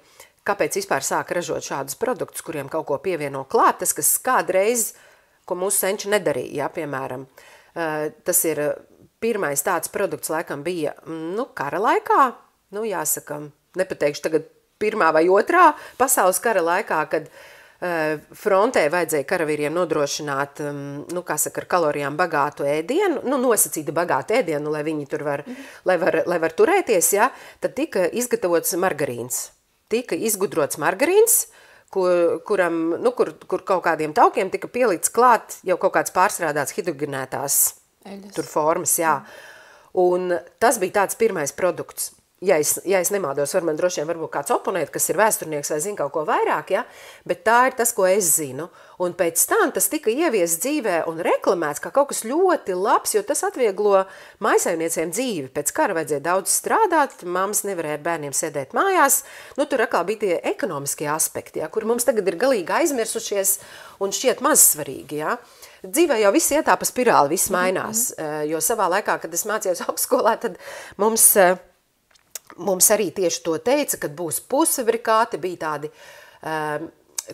kāpēc vispār sāka ražot šādus produktus, kuriem kaut ko pievieno klāt, tas, kas kādreiz, ko mūsu senči nedarīja, ja, piemēram. Tas ir pirmais tāds produkts, laikam, bija, nu, kara laikā, nu, jāsaka, nepateikšu tagad pirmā vai otrā pasaules kara laikā, kad frontē vajadzēja karavīriem nodrošināt, nu, kā saka, ar kalorijām bagātu ēdienu, nu, nosacītu bagātu ēdienu, lai viņi tur lai var turēties, ja, tad tika izgatavots margarīns. Tika izgudrots margarīns, kuram, nu, kur kaut kādiem taukiem tika pielikts klāt jau kaut kāds pārstrādāts hidrogenētās tur formas, jā. Un tas bija tāds pirmais produkts. Ja es nemaldos, man droši vien varbūt kāds oponēt, kas ir vēsturnieks vai zina kaut ko vairāk, ja? Bet tā ir tas, ko es zinu. Un pēc tam tas tika ieviests dzīvē un reklamēts kā kaut kas ļoti labs, jo tas atvieglo mājsaimniecēm dzīvi. Pēc kara vajadzēja daudz strādāt, mammas nevarēja ar bērniem sēdēt mājās. Nu, tur atkal bija tie ekonomiskie aspekti, ja? Kur mums tagad ir galīgi aizmirsušies un šķiet maz svarīgi, ja? Dzīvē jau viss iet tā pa spirāli, viss mainās. Jo savā laikā, kad es mācījos augstskolā, tad mums arī tieši to teica, kad būs pusfabrikāti, bija tādi,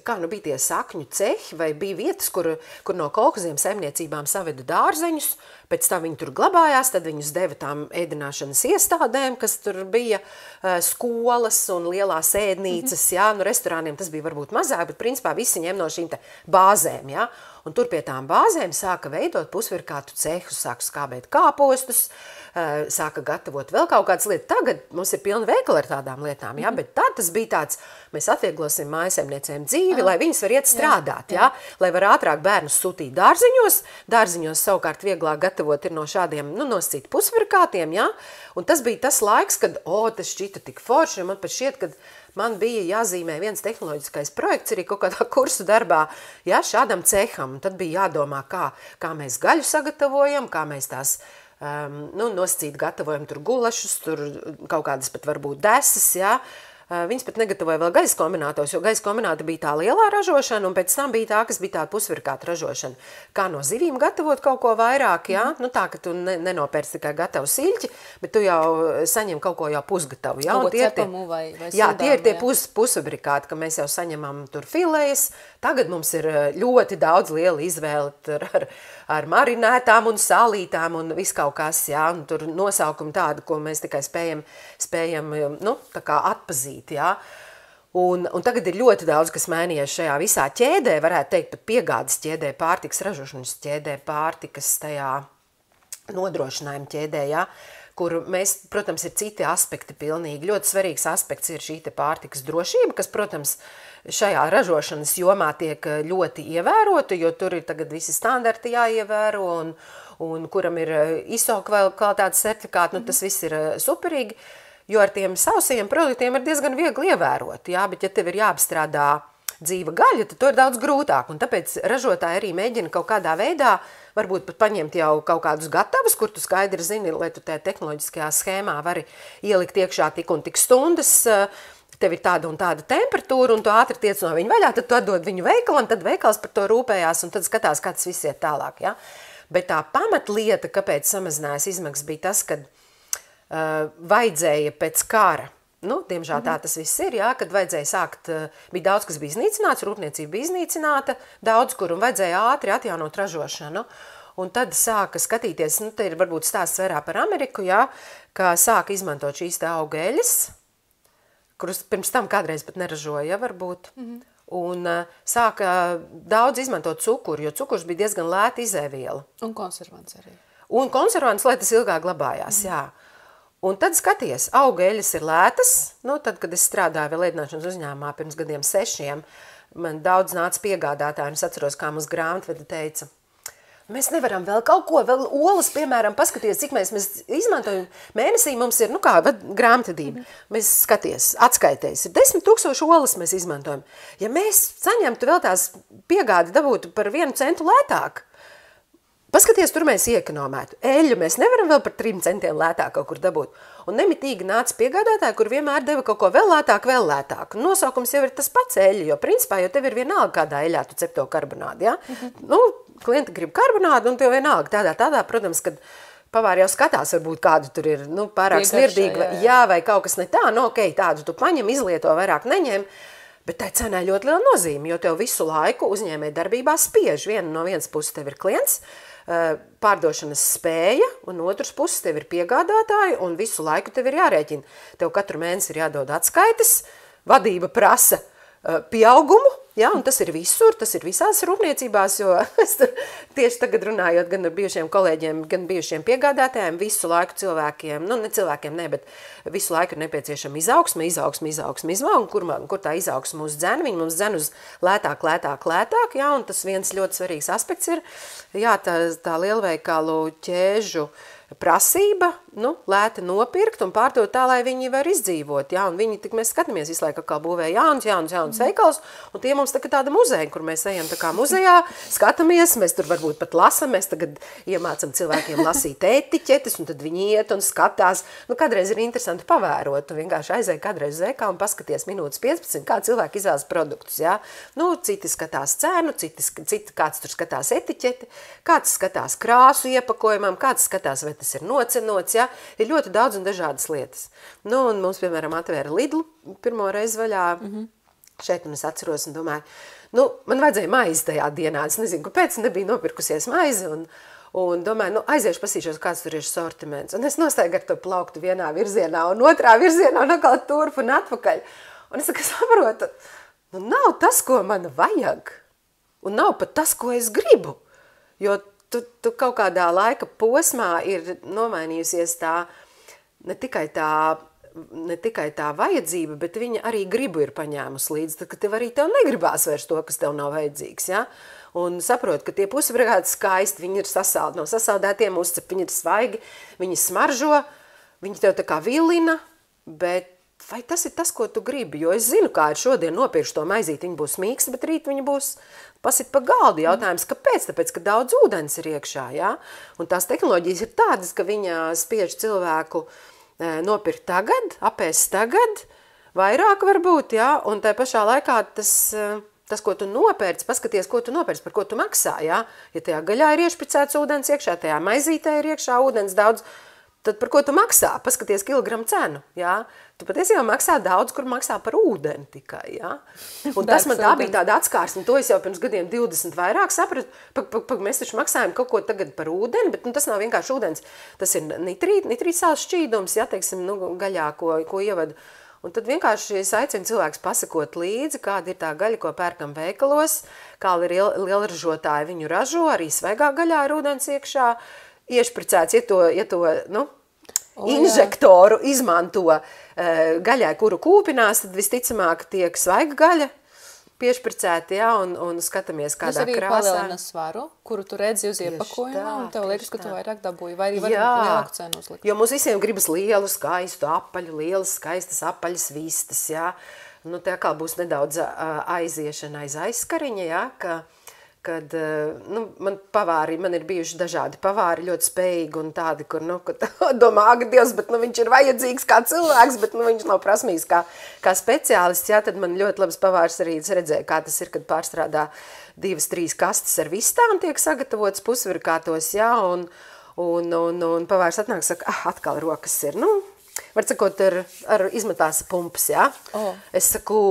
kā nu bija tie sakņu cehi, vai bija vietas, kur no kolhoziem saimniecībām saveda dārzeņus, pēc tam viņi tur glabājās, tad viņus deva tām ēdināšanas iestādēm, kas tur bija skolas un lielās ēdnīcas, jā, nu restorāniem tas bija varbūt mazāk, bet principā visi ņem no šīm te bāzēm, jā, un tur pie tām bāzēm sāka veidot pusfabrikātu cehus, sāka skābēt kāpostus, sāka gatavot vēl kaut kādas lietas. Tagad mums ir pilna veikala ar tādām lietām, ja? Bet tad tas bija tāds, mēs atvieglosim mājasemniecēm dzīvi, lai viņas var iet strādāt, ja? Lai var ātrāk bērnus sūtīt dārziņos savukārt vieglāk gatavot ir no šādiem, nu, nosacīt pusfabrikātiem, ja? Un tas bija tas laiks, kad, tas šķita tik forši, un man pat šķiet, kad man bija jāzīmē viens tehnoloģiskais projekts arī kaut kādā kursu darbā, ja, šādam ceham, un tad bija jādomā, kā mēs gaļu sagatavojam, kā mēs tās nu, nosacīt gatavojam tur gulašus, tur kaut kādas pat varbūt desas, jā. Viņas pat negatavoja vēl gaisa kombinātos, jo gaisa kombināta bija tā lielā ražošana, un pēc tam bija tā, kas bija tā pusfabrikāta ražošana. Kā no zivīm gatavot kaut ko vairāk, jā? Nu tā, ka tu nenopērci tikai gatavu siļķi, bet tu jau saņem kaut ko jau pusgatavu, jā? Kaut ko cepamu vai jā, tie ir tie pusfabrikāti, ka mēs jau saņemam tur filejas. Tagad mums ir ļoti daudz liela izvēle ar marinētām un sālītām un viss kaut kas, jā, un tur nosaukumi tādi, ko mēs tikai spējam nu, tā kā atpazīt, jā. Un tagad ir ļoti daudz, kas mainījies šajā visā ķēdē, varētu teikt, pat piegādes ķēdē, pārtikas ražošanas ķēdē, pārtikas tajā nodrošinājuma ķēdē, jā, kur mēs, protams, ir citi aspekti pilnīgi. Ļoti svarīgs aspekts ir šī te pārtikas drošība, kas, protams, šajā ražošanas jomā tiek ļoti ievērota, jo tur ir tagad visi standarti jāievēro un kuram ir ISO kvalitātes certifikāti, nu tas viss ir superīgi, jo ar tiem sausajiem produktiem ir diezgan viegli ievērot, jā, bet ja tev ir jāapstrādā dzīva gaļa, tad to ir daudz grūtāk, un tāpēc ražotāji arī mēģina kaut kādā veidā varbūt pat paņemt jau kaut kādus gatavus, kur tu skaidri zini, lai tu tajā tehnoloģiskajā schēmā vari ielikt iekšā tik un tik stundas, tev ir tāda un tāda temperatūra, un tu ātri tiec no viņa vaļā, tad tu atdod viņu veikalam, tad veikals par to rūpējās, un tad skatās, kā tas viss iet tālāk, ja? Bet tā pamatlieta, kāpēc samazinājās izmaksas, bija tas, kad vajadzēja pēc kara, nu, diemžēl tā tas viss ir, jā, kad vajadzēja sākt, bija daudz, kas bija iznīcināts, rūpniecība bija iznīcināta, daudz kur, un vajadzēja ātri atjaunot ražošanu. Un tad sāka skatīties, nu, te ir varbūt stāsts vairāk par Ameriku, jā, ka sāka izmantot šīs te auga eļas, kurus pirms tam kādreiz pat neražoja, varbūt. Un sāka daudz izmantot cukuru, jo cukurs bija diezgan lēta izēviela. Un konservants arī. Un konservants, lai tas ilgāk glabājās, jā. Un tad skaties, auga eļas ir lētas. Nu, tad, kad es strādāju vēl ēdināšanas uzņēmumā pirms gadiem 6, man daudz nāca piegādātāji, un es atceros, kā mums grāmatvede teica, mēs nevaram vēl kaut ko, vēl olas, piemēram, paskaties, cik mēs izmantojam. Mēnesī mums ir, nu kā, grāmatvedība. Mēs skaties, atskaitēs, ir 10 000 olas mēs izmantojam. Ja mēs saņemtu vēl tās piegādi dabūtu par 1 centu lētāk, paskaties, tur mēs iekonomētu. Eļļu mēs nevaram vēl par 3 centiem lētāk kaut kur dabūt. Un nemitīgi nāca piegādātāji, kur vienmēr deva kaut ko vēl lētāk. Nosaukums jau ir tas pats eļļa, jo principā jau tev ir vienalga, kādā eļļā tu cep to karbonādu, ja? Nu, klienti grib karbonādu un tev vienalga tādā, protams, kad pavāri jau skatās, varbūt kādu tur ir, nu, pārāk smirdīgi, jā, vai kaut kas ne tā, nu, okei, tādu tu paņem, izlieto, vairāk neņem. Bet tai cenai ļoti liela nozīme, jo tev visu laiku uzņēmēji darbībā spiež. No vienas puses tev ir klients, pārdošanas spēja, un otras puses tev ir piegādātāji, un visu laiku tev ir jārēķina. Tev katru mēnesi ir jādod atskaites, vadība prasa pieaugumu, ja, un tas ir visur, tas ir visās rūpniecībās, jo es tieši tagad runājot gan ar bijušiem kolēģiem, gan bijušiem piegādātājiem, visu laiku cilvēkiem, nu ne cilvēkiem, ne, bet visu laiku ir nepieciešama izaugsme, un kur tā izaugsme mūs dzen, viņi mums dzen uz lētāk, ja, un tas viens ļoti svarīgs aspekts ir, jā, tā lielveikalu ķēžu prasība, nu, lēti nopirkt un pārdot tā, lai viņi var izdzīvot, jā, un viņi, tik mēs skatāmies visu laiku, kā būvē jauns veikals, un tie mums tāda muzeja, kur mēs ejam tā kā muzejā, skatāmies, mēs tur varbūt pat lasam, mēs tagad iemācam cilvēkiem lasīt etiķetes, un tad viņi iet un skatās, nu, kādreiz ir interesanti pavērot, tu vienkārši aizēj kādreiz uz veikalu un paskaties minūtes 15, kā cilvēki izvēlas produktus, jā, nu, citi skatās cenu, citi kāds tur skatās etiķeti, kāds skatās krāsu iepakojumam, kāds skatās, vai tas ir nocenots, ja? Ir ļoti daudz un dažādas lietas. Nu, un mums, piemēram, atvēra Lidlu pirmo reizi vaļā šeit, un es atceros un domāju, nu, man vajadzēja maizi tajā dienā, es nezinu, kāpēc nebija nopirkusies maizi, un domāju, nu, aiziešu pasīšos, kāds tur ir sortiments. Un es nostāju ar to plauktu vienā virzienā un otrā virzienā, un atkal turp un atpakaļ. Un es tā kā saprotu, nu, nav tas, ko man vajag, un nav pat tas, ko es gribu, jo tu kaut kādā laika posmā ir nomainījusies ne tikai tā vajadzība, bet viņa arī gribu ir paņēmusi līdzi, tad, ka tev negribās vairs to, kas tev nav vajadzīgs, ja? Un saprot, ka tie pusbrigādi skaisti, viņi ir no sasaldētiem uzcep, viņi ir svaigi, viņi smaržo, viņi tev tā kā vilina, bet vai tas ir tas, ko tu gribi? Jo es zinu, kā ir šodien nopirkšu to maizīt, viņi būs mīksti, bet rīt viņi būs pasit pa galdu. Jautājums, kāpēc? Tāpēc, ka daudz ūdens ir iekšā, ja? Un tās tehnoloģijas ir tādas, ka viņa spiež cilvēku nopirkt tagad, apēst tagad, vairāk varbūt, ja? Un tai pašā laikā tas, ko tu nopērci, paskaties, ko tu nopērci, par ko tu maksā, ja? Ja tajā gaļā ir iešpricēts ūdens iekšā, tajā maizītē ir iekšā ūdens daudz, tad par ko tu maksā? Paskaties kilogramu cenu, jā? Tu patiesībā maksā daudz, kur maksā par ūdeni tikai, jā? Un tas man tā bija tāda atskārsme, to es jau pirms gadiem 20 vairāk sapratu, mēs taču maksājam kaut ko tagad par ūdeni, bet tas nav vienkārši ūdens, tas ir nitrītsāls šķīdums, jā, teiksim, gaļā, ko ievada. Un tad vienkārši es aicinu cilvēks pasakot līdzi, kāda ir tā gaļa, ko pērkam veikalos, kā lielražotāji viņu ražo, arī svaigā gaļā ir ūdens iekšā, iešpricēts, ja to inžektoru izmanto gaļai, kuru kūpinās, tad visticamāk tiek svaiga gaļa piešpricēta, ja, un skatāmies, kādā krāsā. Tas arī palielina svaru, kuru tu redzi uz iepakojumā, un tev liekas, ka tu vairāk dabūji, vai arī lielāku cenu uzlikt. Jo mums visiem gribas lielu, skaistu apaļu, lielas, skaistas apaļas vistas, ja. Nu, te atkal būs nedaudz aiziešana aiz aizskariņa, ja, kad man ir bijuši dažādi pavāri ļoti spējīgi un tādi, kur, domā, ak, Dievs, bet, viņš ir vajadzīgs kā cilvēks, bet, viņš nav prasmīgs kā speciālists, jā, tad man ļoti labs pavārs arī redzēja, kā tas ir, kad pārstrādā 2-3 kastes ar vistām tiek sagatavotas pusvirkātos, jā, un pavārs atnāk, saka, atkal rokas ir, var sakot, ar izmetās pumpas, jā. Es saku,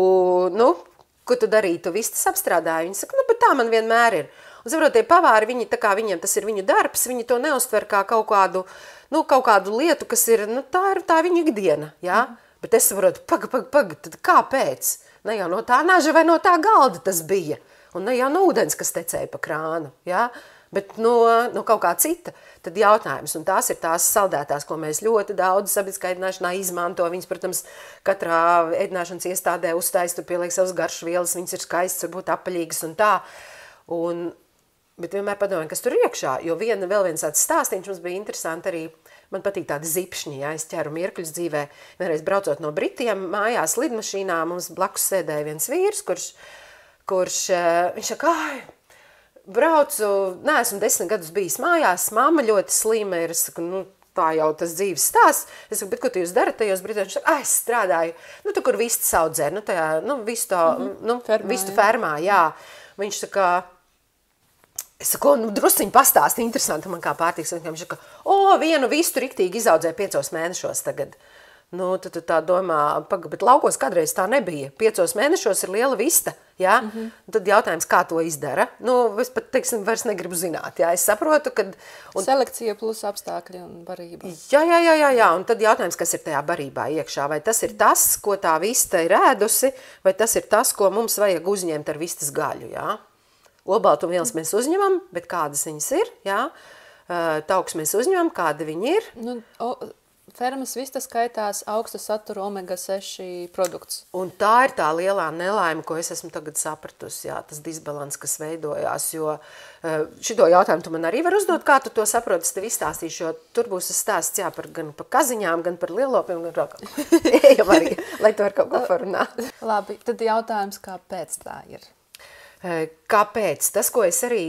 ko tu darītu, vistas apstrādāji? Viņi saka, bet tā man vienmēr ir. Un saprot, tie pavāri, viņiem tas ir viņu darbs, viņi to neuztver kā kaut kādu lietu, kas ir, tā ir viņu ikdiena, jā? Bet es saprotu, tad kāpēc? Ne jau no tā naža vai no tā galda tas bija. Un ne jau no ūdens, kas tecēja pa krānu, ja? Bet no kaut kā cita. Tad jautājums, un tās ir tās saldētās, ko mēs ļoti daudz sabiedriskā ēdināšanā izmanto. Viņas, protams, katrā ēdināšanas iestādē uztaisa, tur pieliek savas garšvielas, viņas ir skaistas, varbūt apaļīgas un tā. Bet vienmēr padomāju, kas tur ir iekšā, jo vēl viens tāds stāstīns mums bija interesanti arī. Man patīk tādi zipšņi, ja es ķeru mirkļus dzīvē. Vienreiz braucot no Britiem mājās lidmašīnā, mums blakus sēdēja viens vīrs, kurš viņš saka, braucu, neesmu 10 gadus bijis mājās, mamma ļoti slima ir, es saku, tā jau tas dzīves stāsts. Es saku, bet ko jūs darat tajos Britos? Viņš saka, es strādāju, tur, kur vistas audzē, vistu fermā, jā. Viņš saka, es saku, drusciņi pastāsti, interesanti man kā pārtīks. Viņš saka, vienu vistu riktīgi izaudzēja 5 mēnešos tagad. Tad tā domā, bet laukos kādreiz tā nebija. 5 mēnešos ir liela vista, jā? Tad jautājums, kā to izdara? Es pat, teiksim, vairs negribu zināt, jā? Es saprotu, kad... Selekcija plus apstākļi un barība. Jā, un tad jautājums, kas ir tajā barībā iekšā? Vai tas ir tas, ko tā vista ir ēdusi, vai tas ir tas, ko mums vajag uzņemt ar vistas gaļu, jā? Olbaltumvielas mēs uzņemam, bet kādas viņas ir, jā? Taukus mēs uzņemam, kāda viņi ir. Fermas vista skaitās augsta satura omega-6 produkts. Un tā ir tā lielā nelaime, ko es esmu tagad sapratusi, jā, tas disbalans, kas veidojās, jo šito jautājumu tu man arī var uzdot, kā tu to saproti, es tev izstāstīšu, jo tur būs stāsts, jā, gan par kaziņām, gan par lielopiem, gan rokam. Ejam arī, lai tu var kaut ko parunāt. Labi, tad jautājums, kāpēc tā ir? Kāpēc? Tas, ko es arī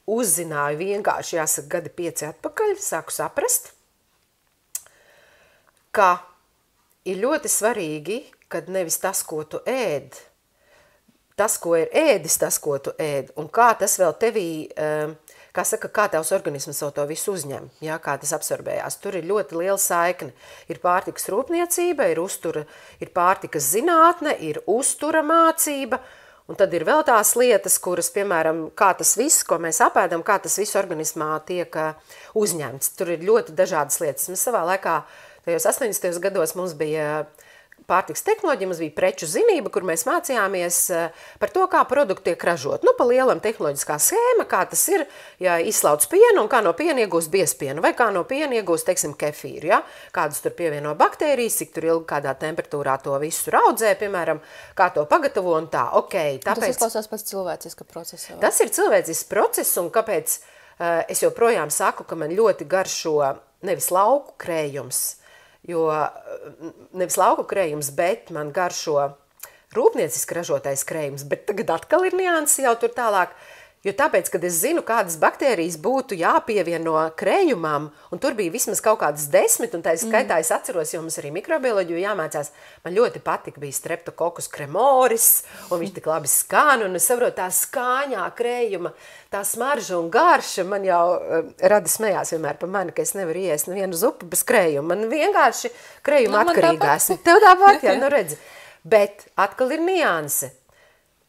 uzzināju vienkārši, jāsaka, gadi 5 atpakaļ, sāku saprast, ka ir ļoti svarīgi, kad nevis tas, ko tu ēd, tas, ko ir ēdis, tas, ko tu ēd, un kā tas vēl tevī, kā tavs organisms vēl to visu uzņem, jā, kā tas absorbējās. Tur ir ļoti liela saikne. Ir pārtikas rūpniecība, ir pārtikas zinātne, ir uztura mācība, un tad ir vēl tās lietas, kuras, piemēram, kā tas viss, ko mēs apēdam, kā tas viss organismā tiek uzņemts. Tur ir ļoti dažādas lietas. Mēs savā laikā tajos 80. gados mums bija pārtikas tehnoloģija, mums bija preču zinība, kur mēs mācījāmies par to, kā produkti tiek ražot. Pa lielam tehnoloģiskā schēma, kā tas ir, ja izslauc pienu un kā no piena iegūst biezpienu, vai kā no piena iegūst, teiksim, kefīru, ja? Kādas tur pievieno baktērijas, cik tur ilgi kādā temperatūrā to visu raudzē, piemēram, kā to pagatavo un tā. Okay, tāpēc... Tas izklausās pēc cilvēciska procesa. Vai? Tas ir cilvēcisks process, un kāpēc es joprojām saku, ka man ļoti garšo nevis lauku krējums, jo nevis lauku krējums, bet man garšo rūpnieciski ražotais krējums, bet tagad atkal ir nianses jau tur tālāk, jo tāpēc, kad es zinu, kādas baktērijas būtu jāpievieno krējumam, un tur bija vismaz kaut kādas 10, un tā skaitā es atceros, jo mums arī mikrobioloģiju jāmācās, man ļoti patika, bija streptokokus cremoris, un viņš tik labi skan, un es saprotu, tā skāņā krējuma, tā smarža un garša man jau rada smējās vienmēr par mani, ka es nevaru iest nevienu zupu bez krējuma. Man vienkārši krējuma atkarīgā esmu. Tev tāpat, jā, redzi. Bet atkal ir nianse.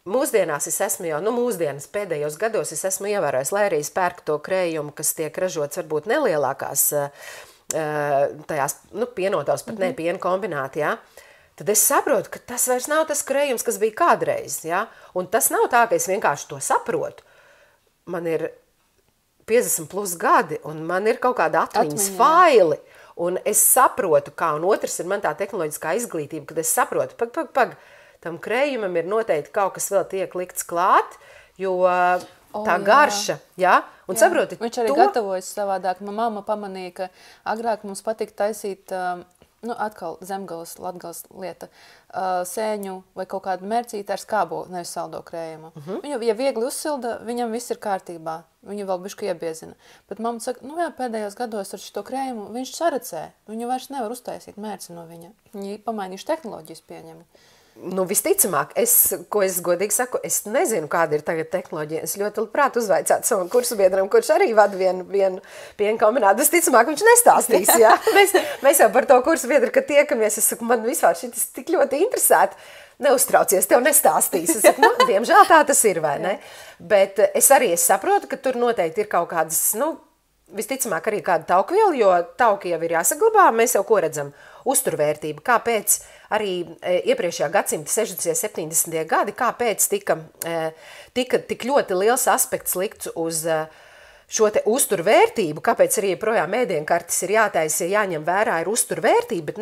Mūsdienās es esmu jau, mūsdienas pēdējos gados es esmu ievērojis, lai arī es pērku to krējumu, kas tiek ražots varbūt nelielākās tajās, pienotās, pat ne piena kombināti, jā. Tad es saprotu, ka tas vairs nav tas krējums, kas bija kādreiz, jā. Un tas nav tā, ka es vienkārši to saprotu. Man ir 50 plus gadi, un man ir kaut kāda atmiņas faili, un es saprotu, kā, un otrs ir man tā tehnoloģiskā izglītība, kad es saprotu, tam krējumam ir noteikti kaut kas vēl tiek likts klāt, jo tā garša, jā, un saproti, viņš arī gatavojas savādāk. Mamma pamanīja, ka agrāk mums patika taisīt, atkal zemgales, latgales lieta, sēņu vai kaut kādu mērcīti ar skābo, nevis saldo krējumu. Viņu, ja viegli uzsilda, viņam viss ir kārtībā, viņu vēl bišķi iebiezina. Bet mamma saka, pēdējos gados ar šito krējumu viņš saracē, viņu vairs nevar uztaisīt mērci no viņa. Viņi pamainījuši tehnoloģijas pieņemu. Visticamāk, ko es godīgi saku, es nezinu, kāda ir tagad tehnoloģija. Es ļoti labprāt uzvaicātu savam kursabiedram, kurš arī vada vienu piena kombinātu. Visticamāk, viņš nestāstīs, jā. Mēs jau par to kursabiedru, kad tiekamies, es saku, man vispār šitas tik ļoti interesēti. Neuztraucies, tev nestāstīs. Es saku, diemžēl tā tas ir, vai ne? Bet es saprotu, ka tur noteikti ir kaut kādas, visticamāk arī kāda taukviela, jo tauki jau ir jāsaglabā, mēs jau ko redzam. uzturvērtība, kāpēc arī iepriekšējā gadsimta 60. 70. gadi, kāpēc tika tik ļoti liels aspekts likts uz šo te uzturvērtību, kāpēc arī projām ēdienkartes ir jātaisa, jāņem vērā ir uzturvērtība, bet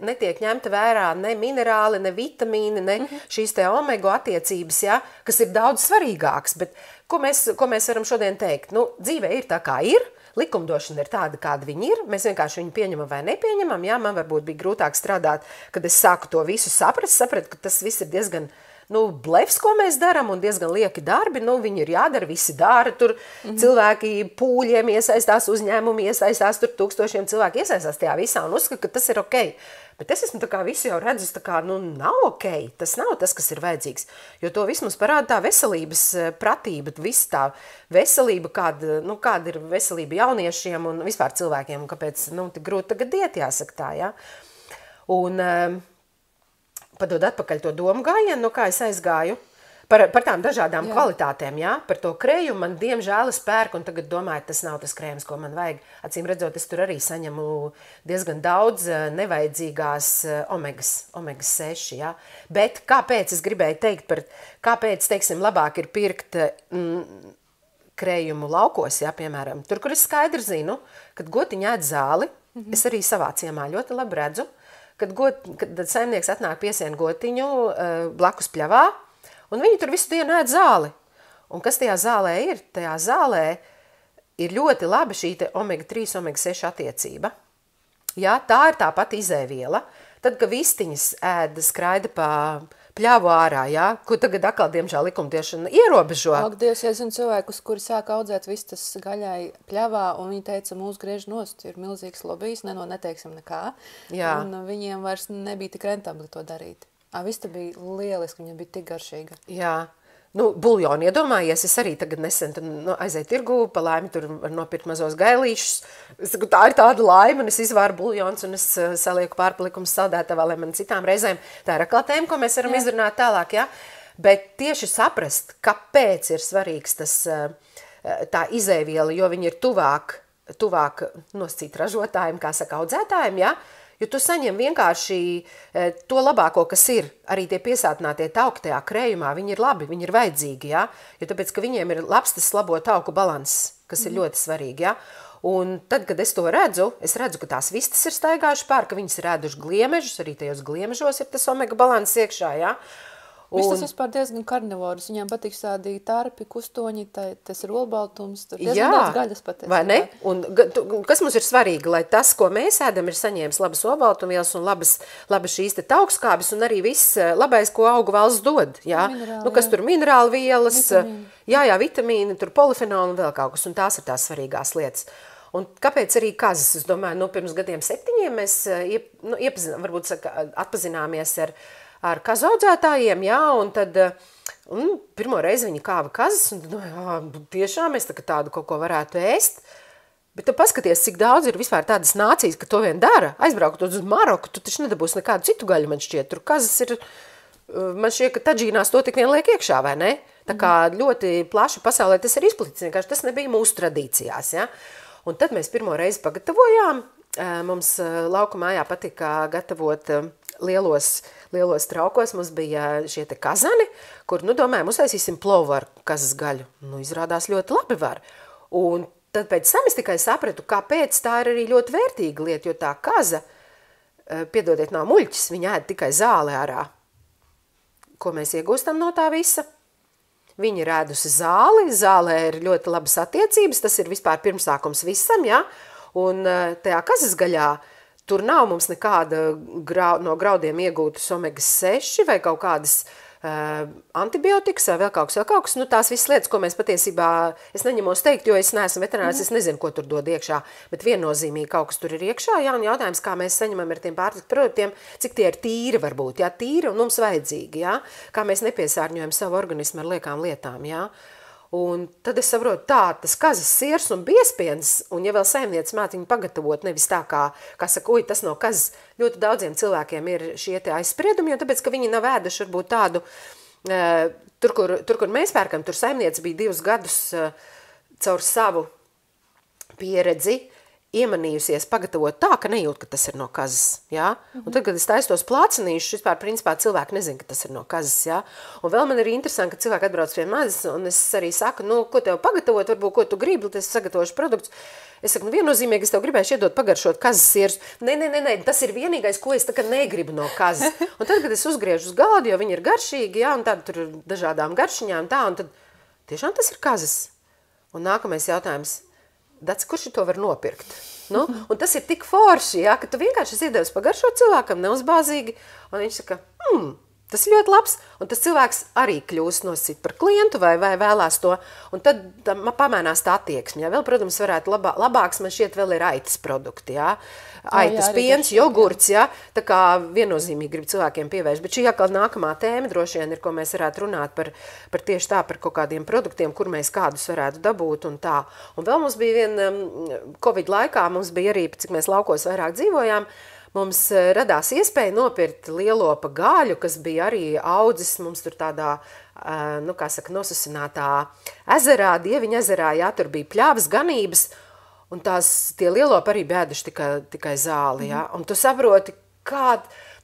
netiek ņemta vērā ne minerāli, ne vitamīni, ne šīs te omega attiecības, ja, kas ir daudz svarīgāks. Bet ko mēs varam šodien teikt? Nu, dzīve ir tā, kā ir, likumdošana ir tāda, kāda viņi ir, mēs vienkārši viņu pieņemam vai nepieņemam, jā, man varbūt bija grūtāk strādāt, kad es sāku to visu sapratu, ka tas viss ir diezgan blefs, ko mēs darām, un diezgan lieki darbi, viņi ir jādara, visi dara, tur cilvēki pūļiem iesaistās, uzņēmumi iesaistās, tur tūkstošiem cilvēki iesaistās tajā visā un uzskata, ka tas ir ok. Bet es esmu tā kā visu jau redzus, tā kā, nav ok, tas nav tas, kas ir vajadzīgs, jo to visu mums parāda tā veselības pratība, visa tā veselība, kāda ir veselība jauniešiem un vispār cilvēkiem, un kāpēc, tik grūti tagad diet, jāsaka tā, jā. Un padod atpakaļ to domu gājienu, kā es aizgāju, par tām dažādām kvalitātēm, jā, par to krējumu man diemžēl es pērku un tagad domāju, tas nav tas krējums, ko man vajag. Acīm redzot, es tur arī saņemu diezgan daudz nevajadzīgās omegas 6, jā. Bet kāpēc es gribēju teikt kāpēc, teiksim, labāk ir pirkt krējumu laukos, jā, piemēram, tur, kur es skaidri zinu, kad gotiņi ēd zāli, es arī savā ciemā ļoti labi redzu, kad saimnieks atnāk piesien gotiņu blakus pļavā, un viņi tur visu dienu ēd zāli. Un kas tajā zālē ir? Tajā zālē ir ļoti laba šī te omega-3, omega-6 attiecība. Jā, tā ir tā pati izēviela. Tad, kad vistiņas skraida pa pļāvu ārā, jā, ko tagad atkal, diemžēl, likumdošana ierobežo. Ak, Dievs, ja zinu cilvēkus, kuri sāka audzēt vistas gaļai pļavā, un viņi teica, mūs griež nost, ir milzīgs lobijs, neteiksim nekā. Jā. Un viņiem vairs nebija tik rentabli to darīt. Vista bija lieliski, viņa bija tik garšīga. Jā. Buljoni, iedomājies, es arī tagad nesen aizēju tirgu, pa laimi tur var nopirkt mazos gailīšus. Es saku, tā ir tāda laime, un es izvāru buljons, un es salieku pārpalikumus saldētavā, lai man citām reizēm. Tā ir atkal tēma, ko mēs varam izrunāt tālāk, jā. Bet tieši saprast, kāpēc ir svarīgs tā izēviela, jo viņi ir tuvāk nosacīt ražotājiem, kā saka, audzētājiem, jā. Jo tu saņem vienkārši to labāko, kas ir. Arī tie piesātinātie tauki tajā krējumā, viņi ir labi, viņi ir vajadzīgi, jā? Jo tāpēc, ka viņiem ir labs tas labo tauku balanss, kas ir ļoti svarīgi, jā? Un tad, kad es to redzu, ka tās vistas ir staigājuši pār, ka viņas ir ēduši gliemežus, arī tajos gliemežos ir tas omega balanss iekšā, jā? Vistas vispār diezgan karnivorus, viņām patīk tādi tarpi, kustoņi, tas ir olbaltums, tur diezgan daudz gaļas patiesībā. Vai ne? Un kas mums ir svarīgi, lai tas, ko mēs ēdam, ir saņēmis labas olbaltumvielas un labas šīs te taukskābes un arī viss labais, ko augu valsts dod, jā? Minerāli, kas tur minerāli vielas, vitamīni, tur polifenoli un vēl kaut kas, un tās ir tās svarīgās lietas. Un kāpēc arī kazas? Es domāju, pirms gadiem 7 mēs atpazināmies ar kazu audzētājiem, jā, un tad pirmo reizi viņi kāva kazas, un tiešām mēs tādu kaut ko varētu ēst, bet tu paskaties, cik daudz ir vispār tādas nācijas, ka to vien dara. Aizbraukot uz Maroku, tu taču nedabūsi nekādu citu gaļu, man šķiet, tur kazas ir, man šķiet, ka tadžīnās to tik vien liek iekšā, vai ne? Tā kā ļoti plaši pasaulē tas ir izplatīts, vienkārši tas nebija mūsu tradīcijās, jā. Un tad mēs pirmo reizi pagatavojām, mums lauku mājā patika gatavot lielos traukos, mums bija šie te kazani, kur, domājam, uztaisīsim plovu ar kazas gaļu. Izrādās ļoti labi var. Un tad pēc tam es tikai sapratu, kāpēc tā ir arī ļoti vērtīga lieta, jo tā kaza, piedodiet, nav muļķis, viņa ēd tikai zāli ārā. Ko mēs iegūstam no tā visa? Viņa ir ēdusi zāli, zālē ir ļoti labas attiecības, tas ir vispār pirmsākums visam, ja? Un tajā kazas gaļā tur nav mums nekāda no graudiem iegūtas omega-6 vai kaut kādas antibiotikas vai vēl kaut kas. Tās visas lietas, ko mēs patiesībā, es neņemos teikt, jo es neesmu veterinārs, es nezinu, ko tur dod iekšā, bet viennozīmīgi kaut kas tur ir iekšā, jā, un jautājums, kā mēs saņemam ar tiem pārtikas produktiem, cik tie ir tīri varbūt, jā, tīri un mums vajadzīgi, jā, kā mēs nepiesārņojam savu organismu ar liekām lietām, jā. Un tad es saprotu, tas kazas siers un biespiens, un ja vēl saimniec māt viņu pagatavot, nevis tā kā saka, tas no kazas, ļoti daudziem cilvēkiem ir šie te aizspriedumi, jo tāpēc, ka viņi nav ēduši varbūt tādu, tur, kur mēs pērkam, tur saimniec bija 2 gadus caur savu pieredzi, iemanījusies pagatavot tā, ka nejūt, ka tas ir no kazas, jā? Un tad, kad es taisu tos plācenīšus, vispār, principā, cilvēki nezin, ka tas ir no kazas, jā? Un vēl man ir interesanti, ka cilvēki atbrauc pie manis, un es arī saku, nu, ko tev pagatavot, varbūt, ko tu gribi, tad es sagatavošu produktus. Es saku, nu, viennozīmīgi, es tev gribēšu iedot pagaršot kazas sierus. Nē, tas ir vienīgais, ko es tā kā negribu no kazas. Un tad, kad es uzgriežu uz galdu, jo viņi ir garšīgi, jā, un tad tur ir dažādām garšiņām, tā, un tad tiešām tas ir kazas. Un nākamais jautājums. Dats, kurš to var nopirkt? Nu? Un tas ir tik forši, ja, ka tu vienkārši iedevis pagaršot cilvēkam neuzbāzīgi, un viņš saka, tas ir ļoti labs, un tas cilvēks arī kļūst nosacīt par klientu vai vēlās to, un tad pamēnās tā attieksme. Ja. Vēl, protams, varētu labāks, man šķiet vēl ir aitas produkti, ja. Aitas piens, jogurts, ja. Tā kā viennozīmīgi grib cilvēkiem pievērst. Bet šī atkal nākamā tēma droši vien ir, ko mēs varētu runāt par tieši tā, par kaut kādiem produktiem, kur mēs kādus varētu dabūt un tā. Un vēl mums bija Covid laikā, mums bija arī, cik mēs laukos vairāk dzīvojām, mums radās iespēja nopirkt lielopa gaļu, kas bija arī audzis mums tur tādā, nu, kā saka, nosusinātā ezerā, Dieviņa ezerā, jā, tur bija pļāvas ganības, un tie lielopi arī bēduši tikai zāli, jā, un tu saproti,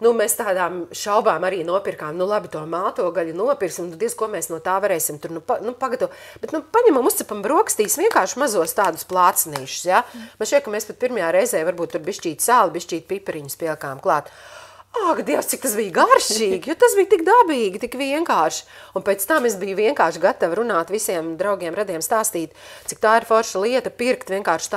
nu, mēs tādām šaubām arī nopirkām, nu, labi, to māto gaļu nopirksim, un diez, ko mēs no tā varēsim tur, pagatavot. Bet, paņemam, uzcepam brokastīs vienkārši mazos tādus plācenīšus, ja? Man šķiet, ka mēs pat pirmajā reizē varbūt tur bišķīt sāli, bišķīt pipariņus pielikām klāt. Ak, Dievs, cik tas bija garšīgi, jo tas bija tik dabīgi, tik vienkārši. Un pēc tam es biju vienkārši gatava runāt visiem draugiem, radiem stāstīt, cik tā ir forša lieta pirkt vienkārši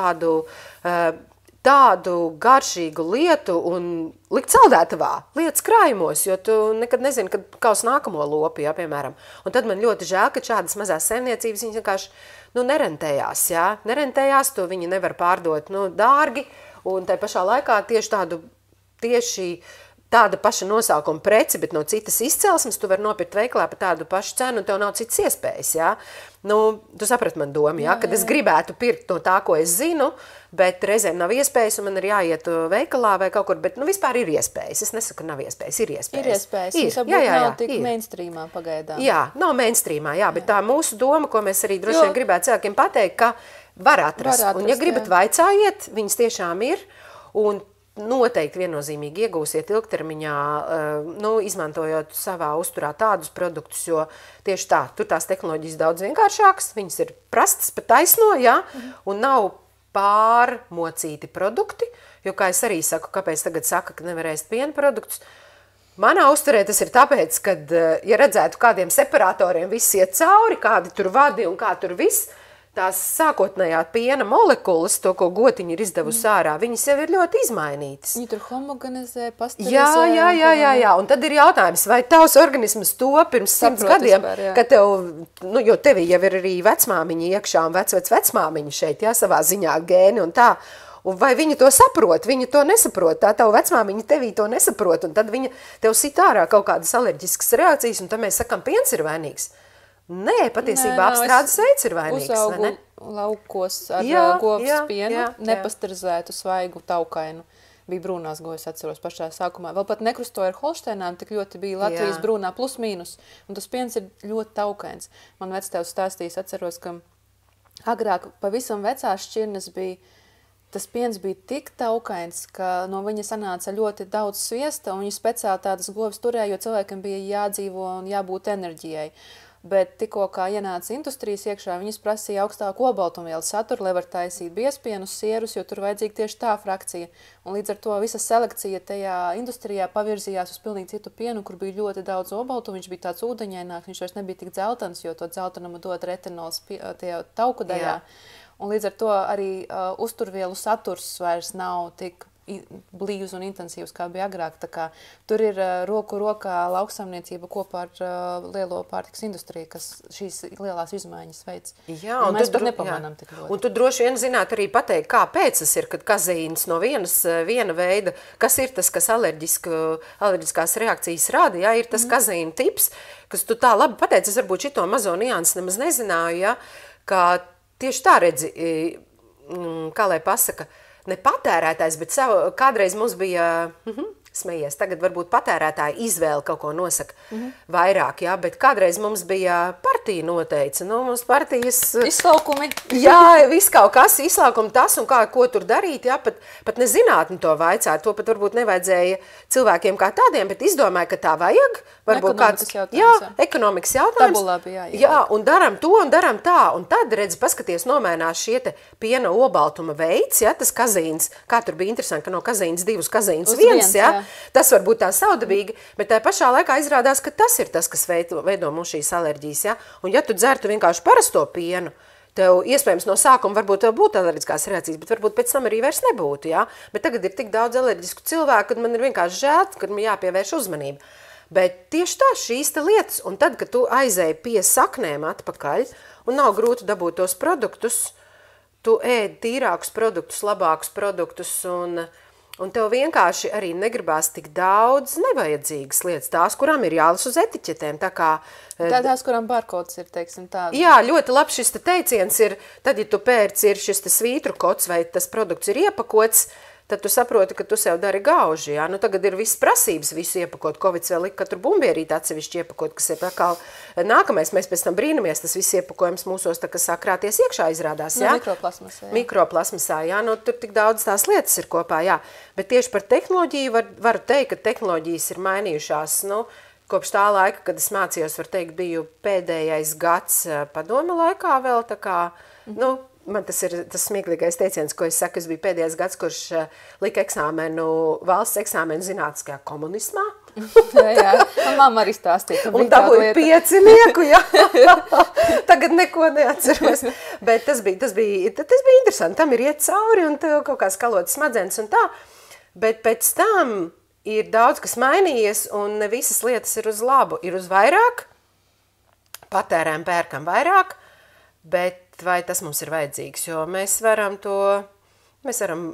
tādu garšīgu lietu un likt saldētavā, lietas krājumos, jo tu nekad nezini, kad kaus nākamo lopu, jā, piemēram. Un tad man ļoti žēl, ka šādas mazās saimniecības viņas vienkārši, nerentējās, jā. Nerentējās, to viņi nevar pārdot, dārgi, un tai pašā laikā tieši tāda paša nosaukuma preci, bet no citas izcelsmes, tu vari nopirkt veikalā par tādu pašu cenu, un tev nav citas iespējas, jā. Tu saprati man domu, jā, kad es gribētu pirkt no tā, ko es zinu, bet reizēm nav iespējas, un man ir jāiet veikalā vai kaut kur, bet vispār ir iespējas. Es nesaku, ka nav iespējas, ir iespējas. Ir iespējas, nav tik mainstreamā pagaidām. Jā, nav mainstreamā, jā, bet tā mūsu doma, ko mēs arī droši vien gribētu cilvēkiem pateikt, ka var atrast. Un ja gribat vaicājiet, viņas tiešām ir, un noteikti viennozīmīgi iegūsiet ilgtermiņā, izmantojot savā uzturā tādus produktus, jo tieši tā, tur tās tehnoloģijas daudz vienkāršākas, viņas ir prastas, pat taisno, jā, un nav pārmocīti produkti, jo, kā es arī saku, kāpēc tagad saka, ka nevar ēst piena produktus, manā uzturē tas ir tāpēc, kad, ja redzētu kādiem separatoriem viss iet cauri, kādi tur vadi un kā tur viss, tās sākotnējā piena molekulas, to, ko gotiņi ir izdevusi ārā, viņas jau ir ļoti izmainītas. Viņi tur homogenizē, pasterizē. Jā, un tad ir jautājums, vai tavs organisms to pirms 100 gadiem, ka tev, jo tevī jau ir arī vecmāmiņa iekšā un vecmāmiņa šeit, jā, savā ziņā gēni un tā, un vai viņa to saprot, viņa to nesaprot, tā tava vecmāmiņa tevī to nesaprot, un tad viņa tev sit ārā kaut kādas alerģiskas reakcijas, un tad mēs sakam, piens ir vainīgs. Nē, patiesībā apstrādes veids ir vainīgs, vai ne? Uzaugu laukos ar govs pienu, nepasterizētu, svaigu, taukainu. Bija brūnās gojas, atceros pašā sākumā. Vēl pat nekrustoja ar Holšteinām, tik ļoti bija Latvijas brūnā plus mīnus. Un tas piens ir ļoti taukains. Man vectēvs stāstījis, atceros, ka agrāk pavisam vecās šķirnes bija, tas piens bija tik taukains, ka no viņa sanāca ļoti daudz sviesta, un viņi speciāli tādas govis turēja, jo cilvēkam bija jādzīvo un jābūt enerģijai. Bet tikko kā ienāca industrijas iekšā, viņas prasīja augstāku olbaltumvielu saturu, lai var taisīt biezpienus, sierus, jo tur vajadzīga tieši tā frakcija. Un līdz ar to visa selekcija tajā industrijā pavirzījās uz pilnīgi citu pienu, kur bija ļoti daudz olbaltumu, viņš bija tāds ūdeņaināks, viņš vairs nebija tik dzeltens, jo to dzeltenumu dod retinols tajā tauku daļā. Un līdz ar to arī uzturvielu saturs vairs nav tik blīvs un intensīvs, kā bija agrāk. Tā kā tur ir roku rokā lauksaimniecība kopā ar lielo pārtikas industriju, kas šīs lielās izmaiņas veids. Jā, un mēs pat nepamanām tik ļoti. Un tu droši vien zināt arī pateikt, kāpēc tas ir, kad kazeīns no viena veida, kas ir tas, kas alerģiskās reakcijas rada, jā, ir tas kazeīna tips, kas tu tā labi pateici, es varbūt šito mazo niansi nemaz nezināju, jā, ka tieši tā redzi, kā lai pasaka, ne patērētājs, bet kādreiz mums bija, smejies, tagad varbūt patērētāji izvēle kaut ko nosaka vairāk, jā, bet kādreiz mums bija partija partija noteica. Nu, mums partijas... Izslaukumi. Jā, viss kaut kas, izslaukumi tas un ko tur darīt, jā, pat nezinātni to vaicāt. To pat varbūt nevajadzēja cilvēkiem kā tādiem, bet izdomāja, ka tā vajag. Varbūt Ekonomikas jautājums. Jā, ekonomikas jautājums. Tabulā bija jāieliek. Jā, un daram to un daram tā. Un tad, redz, paskaties, nomainās šie te piena obaltuma veids, ja, tas kazīns, kā tur bija interesanti, ka no kazīns 2 uz kazīns 1, ja, tas var būt tā saudabīgi, bet tā pašā laikā izrādās, ka tas ir tas, kas veido mums šīs alerģijas, ja. Un ja tu dzertu vienkārši parasto pienu, tev iespējams no sākuma varbūt tev būtu alerģiskās reakcijas, bet varbūt pēc tam arī vairs nebūtu, ja. Bet tagad ir tik daudz alerģisku cilvēku, kad man ir vienkārši žēl, kad man jāpievērš uzmanība. Bet tieši tā, šīs te lietas, un tad, kad tu aizēji pie saknēm atpakaļ, un nav grūti dabūt tos produktus, tu ēd tīrākus produktus, labākus produktus, un tev vienkārši arī negribās tik daudz nevajadzīgas lietas, tās, kurām ir jālas uz etiķetēm, tā kā... Tās, kurām barkods ir, teiksim, tāda. Jā, ļoti labs šis te teiciens ir, tad, ja tu pērci ir šis te svītru kods vai tas produkts ir iepakots, tad tu saproti, ka tu sev dari gauži, jā. Nu, tagad ir viss prasības, visu iepakot. Covids vēl lika katru bumbierīti atsevišķi iepakot, kas ir atkal nākamais. Mēs pēc tam brīnamies, tas viss iepakojums mūsos tā, kas sāk krāties iekšā izrādās, jā. No mikroplasmasā, jā. Mikroplasmasā, jā. Nu, tur tik daudz tās lietas ir kopā, jā. Bet tieši par tehnoloģiju varu teikt, ka tehnoloģijas ir mainījušās, nu, kopš tā laika, kad es mācījos, var teikt, biju pēdējais gads padoma laikā vēl, tā kā, nu, man tas ir tas smieklīgais teiciens, ko es saku, es biju pēdējais gads, kurš lika valsts eksāmenu zinātniskajā komunismā. jā. Un mamma arī stāstīja. Un dabūju 5, jā. Tagad neko neatceros. Bet tas bija interesanti. Tam ir iet cauri un tev kaut kā skalot smadzenes un tā. Bet pēc tam ir daudz, kas mainījies un ne visas lietas ir uz labu. Ir uz vairāk, patērēm pērkam vairāk, bet vai tas mums ir vajadzīgs, jo mēs varam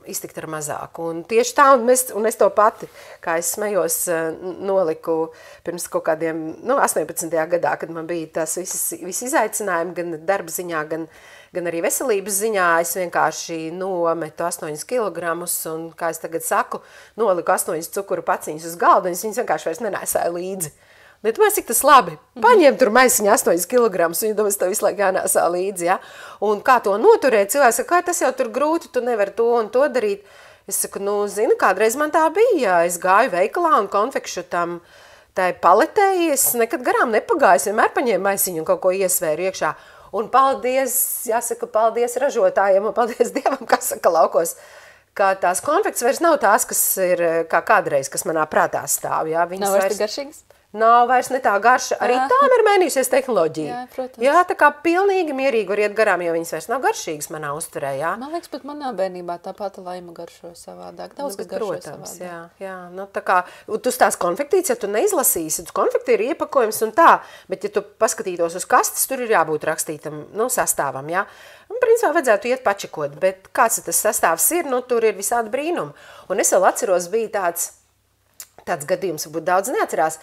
iztikt ar mazāku. Un tieši tā, un es to pati, kā es smējos, noliku pirms kaut kādiem, 18. gadā, kad man bija tās visi izaicinājumi, gan darba ziņā, gan arī veselības ziņā, es vienkārši nometu 8 kilogramus, un, kā es tagad saku, noliku 8 cukuru paciņus uz galda, un es viņus vienkārši vairs nenēsāju līdzi. Bet domāju, cik tas labi. Paņem tur maisiņu 8 kilogramus, un domāju, tev visu laiku jānēsā līdzi, ja? Un kā to noturēt, cilvēks saka, kā tas jau tur grūti, tu nevari to un to darīt. Es saku, zini, kādreiz man tā bija, es gāju veikalā un konfekšu tai paletēji, es nekad garām nepagāju, es vienmēr paņēmu maisiņu un kaut ko iesvēru iekšā. Un jāsaka, paldies ražotājiem un paldies Dievam, kas saka laukos, ka tās konfekts vairs nav tās, kas ir kā kādreiz, kas manā prātā stāv, jā. Nav vairs tik garšīgas? Nav vairs ne tā garša. Arī tām ir mainījusies tehnoloģija. Jā, protams. Jā, tā kā pilnīgi mierīgi var iet garām, jo viņas vairs nav garšīgas manā uzturē, jā. Man liekas, pat manā bērnībā tā pati laima garšoja savādāk. Daudz, kas garšoja protams, savādāk. Jā. Nu, tā kā, tu tās konfektītes, ja tu neizlasīsi, konfekti ir iepakojums un tā, bet ja tu paskatītos uz kastes, tur ir jābūt rakstītam, sastāvam, jā. Un, principā, vajadzētu iet pačekot, bet kāds tas sastāvs ir, tur ir visādi brīnumi. Un es vēl atceros, bija tāds gadījums, varbūt daudz neatcerās.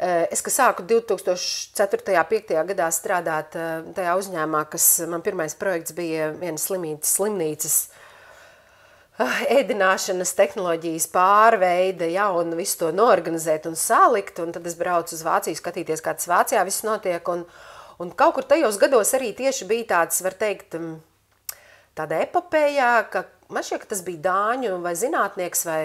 Es, ka sāku 2004.–2005. gadā strādāt tajā uzņēmumā, kas man pirmais projekts bija viena slimnīcas ēdināšanas tehnoloģijas pārveide, ja, un visu to noorganizēt un salikt, un tad es braucu uz Vāciju skatīties, kā tas Vācijā viss notiek, un kaut kur tajos gados arī tieši bija tāds, var teikt, tāda epopējā, ka man šķiet, ka tas bija dāņu vai zinātnieks vai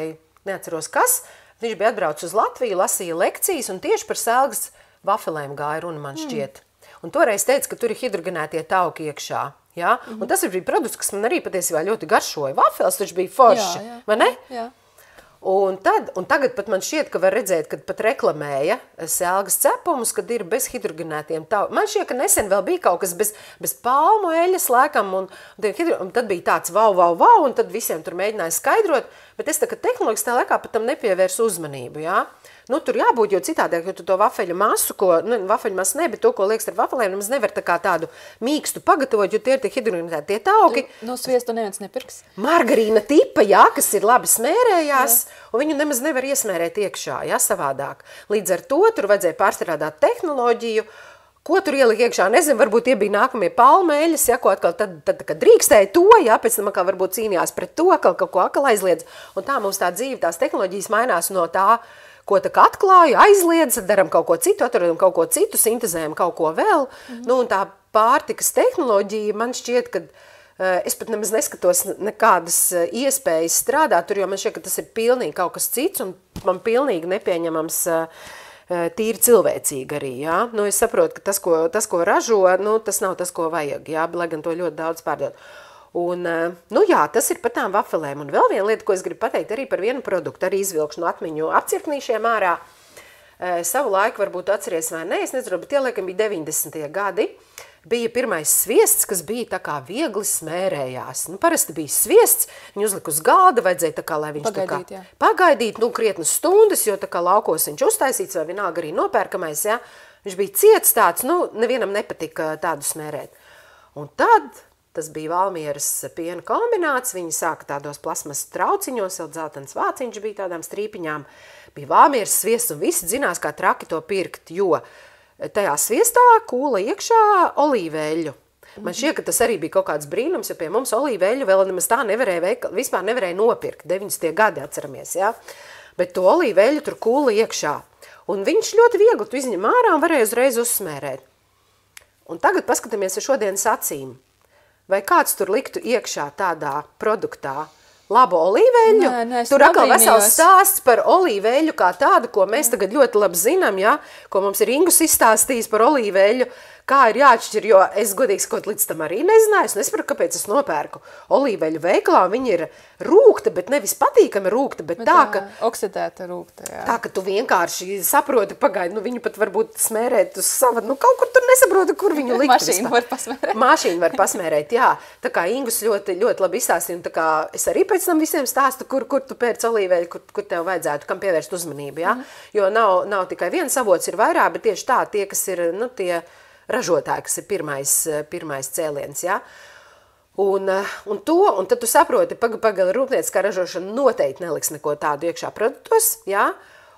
neatceros kas. Viņš bija atbraucis uz Latviju, lasīja lekcijas un tieši par selgas vafelēm gāja runa man šķiet. Un toreiz teica, ka tur ir hidrogenētie tauki iekšā. Ja? Un tas bija produkts, kas man arī patiesībā ļoti garšoja. Vafels taču bija forši, vai ne? Jā. Un tagad pat man šķiet, ka var redzēt, kad pat reklamēja selgas cepumus, kad ir bez hidrogenētiem tauki. Man šķiet, ka nesen vēl bija kaut kas bez palmu eļas laikam, un tad bija tāds vau, un tad visiem tur mēģināja skaidrot, bet es tā, ka tehnoloģiski tā laikā pat tam nepievērsu uzmanību, jā. Tur jābūt, jo citādāk, jo tu to vafeļu masu, vafeļu masu ne, bet to, ko liekas ar vafelēm, nemaz nevar tā kā tādu mīkstu pagatavot, jo tie ir tie hidrogenētie tauki. No sviestu neviens nepirks. Margarīna tipa, jā, kas ir labi smērējās, un viņu nemaz nevar iesmērēt iekšā, jā, savādāk. Līdz ar to tur vajadzēja pārstrādāt tehnoloģiju, ko tur ielika iekšā, nezinu, varbūt tie bija nākamie palmeļas, ja, ko atkal tad kad drīkstēja to, ja, pēc tam atkal varbūt cīnījās pret to, kaut ko atkal aizliedz, un tā mums tā dzīve, tās tehnoloģijas mainās no tā, ko tā kā atklāju, aizliedz, daram kaut ko citu, atrodam kaut ko citu, sintezējam kaut ko vēl. Nu, un tā pārtikas tehnoloģija, man šķiet, ka es pat nemaz neskatos nekādas iespējas strādāt tur, jo man šķiet, ka tas ir pilnīgi kaut kas cits, un man pilnīgi nepieņemams tīri cilvēcīgi arī, jā. Nu, es saprotu, ka tas, ko ražo, nu, tas nav tas, ko vajag, jā, lai gan to ļoti daudz pārdod. Un, nu jā, tas ir par tām vafelēm. Un vēl viena lieta, ko es gribu pateikt arī par vienu produktu, arī izvilkšu no atmiņu apcirknīšiem ārā. Savu laiku varbūt atceries vai ne, es nezinu, bet tie laikam bija 90. gadi. Bija pirmais sviests, kas bija tā kā viegli smērējās. Nu, parasti bija sviests, viņu uzlika uz galda, vajadzēja tā kā, lai viņš pagaidīt, nu, krietnas stundas, jo tā kā laukos viņš uztaisīts vai vienalga arī nopērkamais, jā. Viņš bija ciets tāds, nu, nevienam nepatika tādu smērēt. Un tad tas bija Valmieras piena kombināts, viņi sāka tādos plasmas trauciņos, vēl dzeltens vāciņš bija tādām strīpiņām, bija Valmieras sviests un visi zinās, kā traki to pirkt, jo tajā sviestā kūla iekšā olīveļu. Man šķiet, ka tas arī bija kaut kāds brīnums, jo pie mums olīveļu vēl nemaz tā vispār nevarēja nopirkt, 90. gadi atceramies, ja? Bet to olīveļu tur kūla iekšā. Un viņš ļoti viegli tu izņem ārā un varēja uzreiz uzsmērēt. Un tagad paskatāmies ar šodienas acīm. Vai kāds tur liktu iekšā tādā produktā labu olīveļu? Nē, tur atkal vesels stāsts par olīveļu kā tādu, ko mēs tagad ļoti labi zinām, ja? Ko mums ir Ingus izstāstījis par olīveļu, kā ir jāatšķir, jo es godīgi sakot līdz tam arī nezināju, es nesaprotu, kāpēc es nopērku olīveļu veikalā, viņa ir rūgta, bet nevis patīkami rūgta, bet tā, ka... Oksidēta rūgta, jā. Tā, ka tu vienkārši saproti, pagaidi, nu viņu pat varbūt smērēt uz sava, nu kaut kur tur nesaproti, kur viņu likt. Mašīnu var pasmērēt. Mašīnu var pasmērēt, jā. Tā kā Ingus ļoti, ļoti labi izstāstīja, un tā kā es arī pēc tam visiem stāstu, kur tu pērc olīveļu, kur tev vajadzētu, kam pievērst uzmanību, jā. Jo nav tikai viens avots, ir vairāk, bet tieši tā, tie, kas ir, nu, tie ražotāji, kas ir pirmais cēliens, ja? Un tad tu saproti, pagali rūpnieciskā ražošana noteikti neliks neko tādu iekšā produktos, ja?